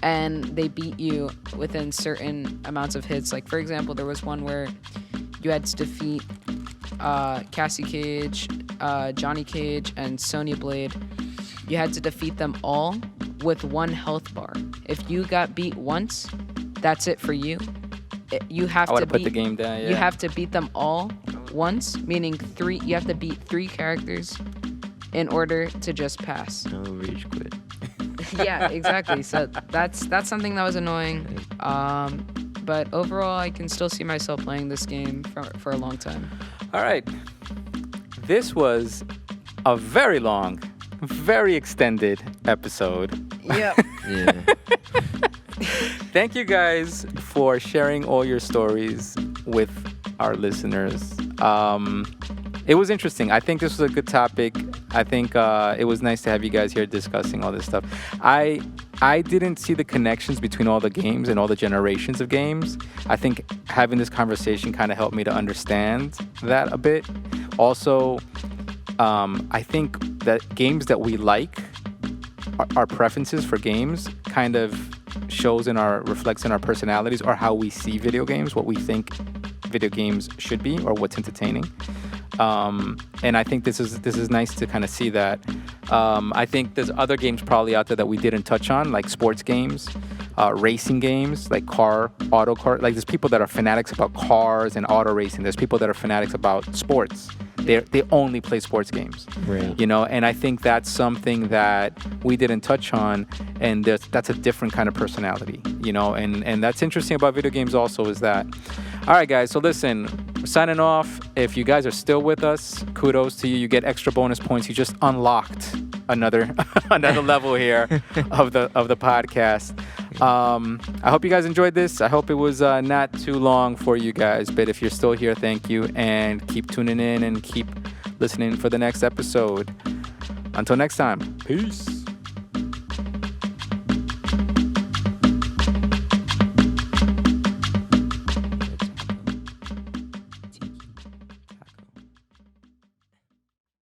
and they beat you within certain amounts of hits. Like, for example, there was one where you had to defeat Cassie Cage, Johnny Cage, and Sonya Blade. You had to defeat them all with 1 health bar. If you got beat once, that's it for you. You have I would to have put beat the game down. Yeah. You have to beat them all once, meaning 3. You have to beat 3 characters in order to just pass. No rage quit. Yeah, exactly. So that's something that was annoying. But overall, I can still see myself playing this game for a long time. All right. This was a very long, very extended episode. Yep. Yeah. Thank you guys for sharing all your stories with our listeners. It was interesting. I think this was a good topic. I think it was nice to have you guys here discussing all this stuff. I didn't see the connections between all the games and all the generations of games. I think having this conversation kind of helped me to understand that a bit. Also, I think that games that we like, our preferences for games kind of reflects in our personalities or how we see video games, what we think video games should be or what's entertaining. And I think this is nice to kind of see that. I think there's other games probably out there that we didn't touch on, like sports games, racing games, like auto car. Like there's people that are fanatics about cars and auto racing. There's people that are fanatics about sports. They only play sports games, Right. you know. And I think that's something that we didn't touch on, and that's a different kind of personality, you know. And that's interesting about video games also is that. All right, guys. So listen, we're signing off. If you guys are still with us, kudos to you. You get extra bonus points. You just unlocked another level here of the podcast. I hope you guys enjoyed this. I hope it was not too long for you guys. But if you're still here, thank you, and keep tuning in and keep listening for the next episode. Until next time, peace.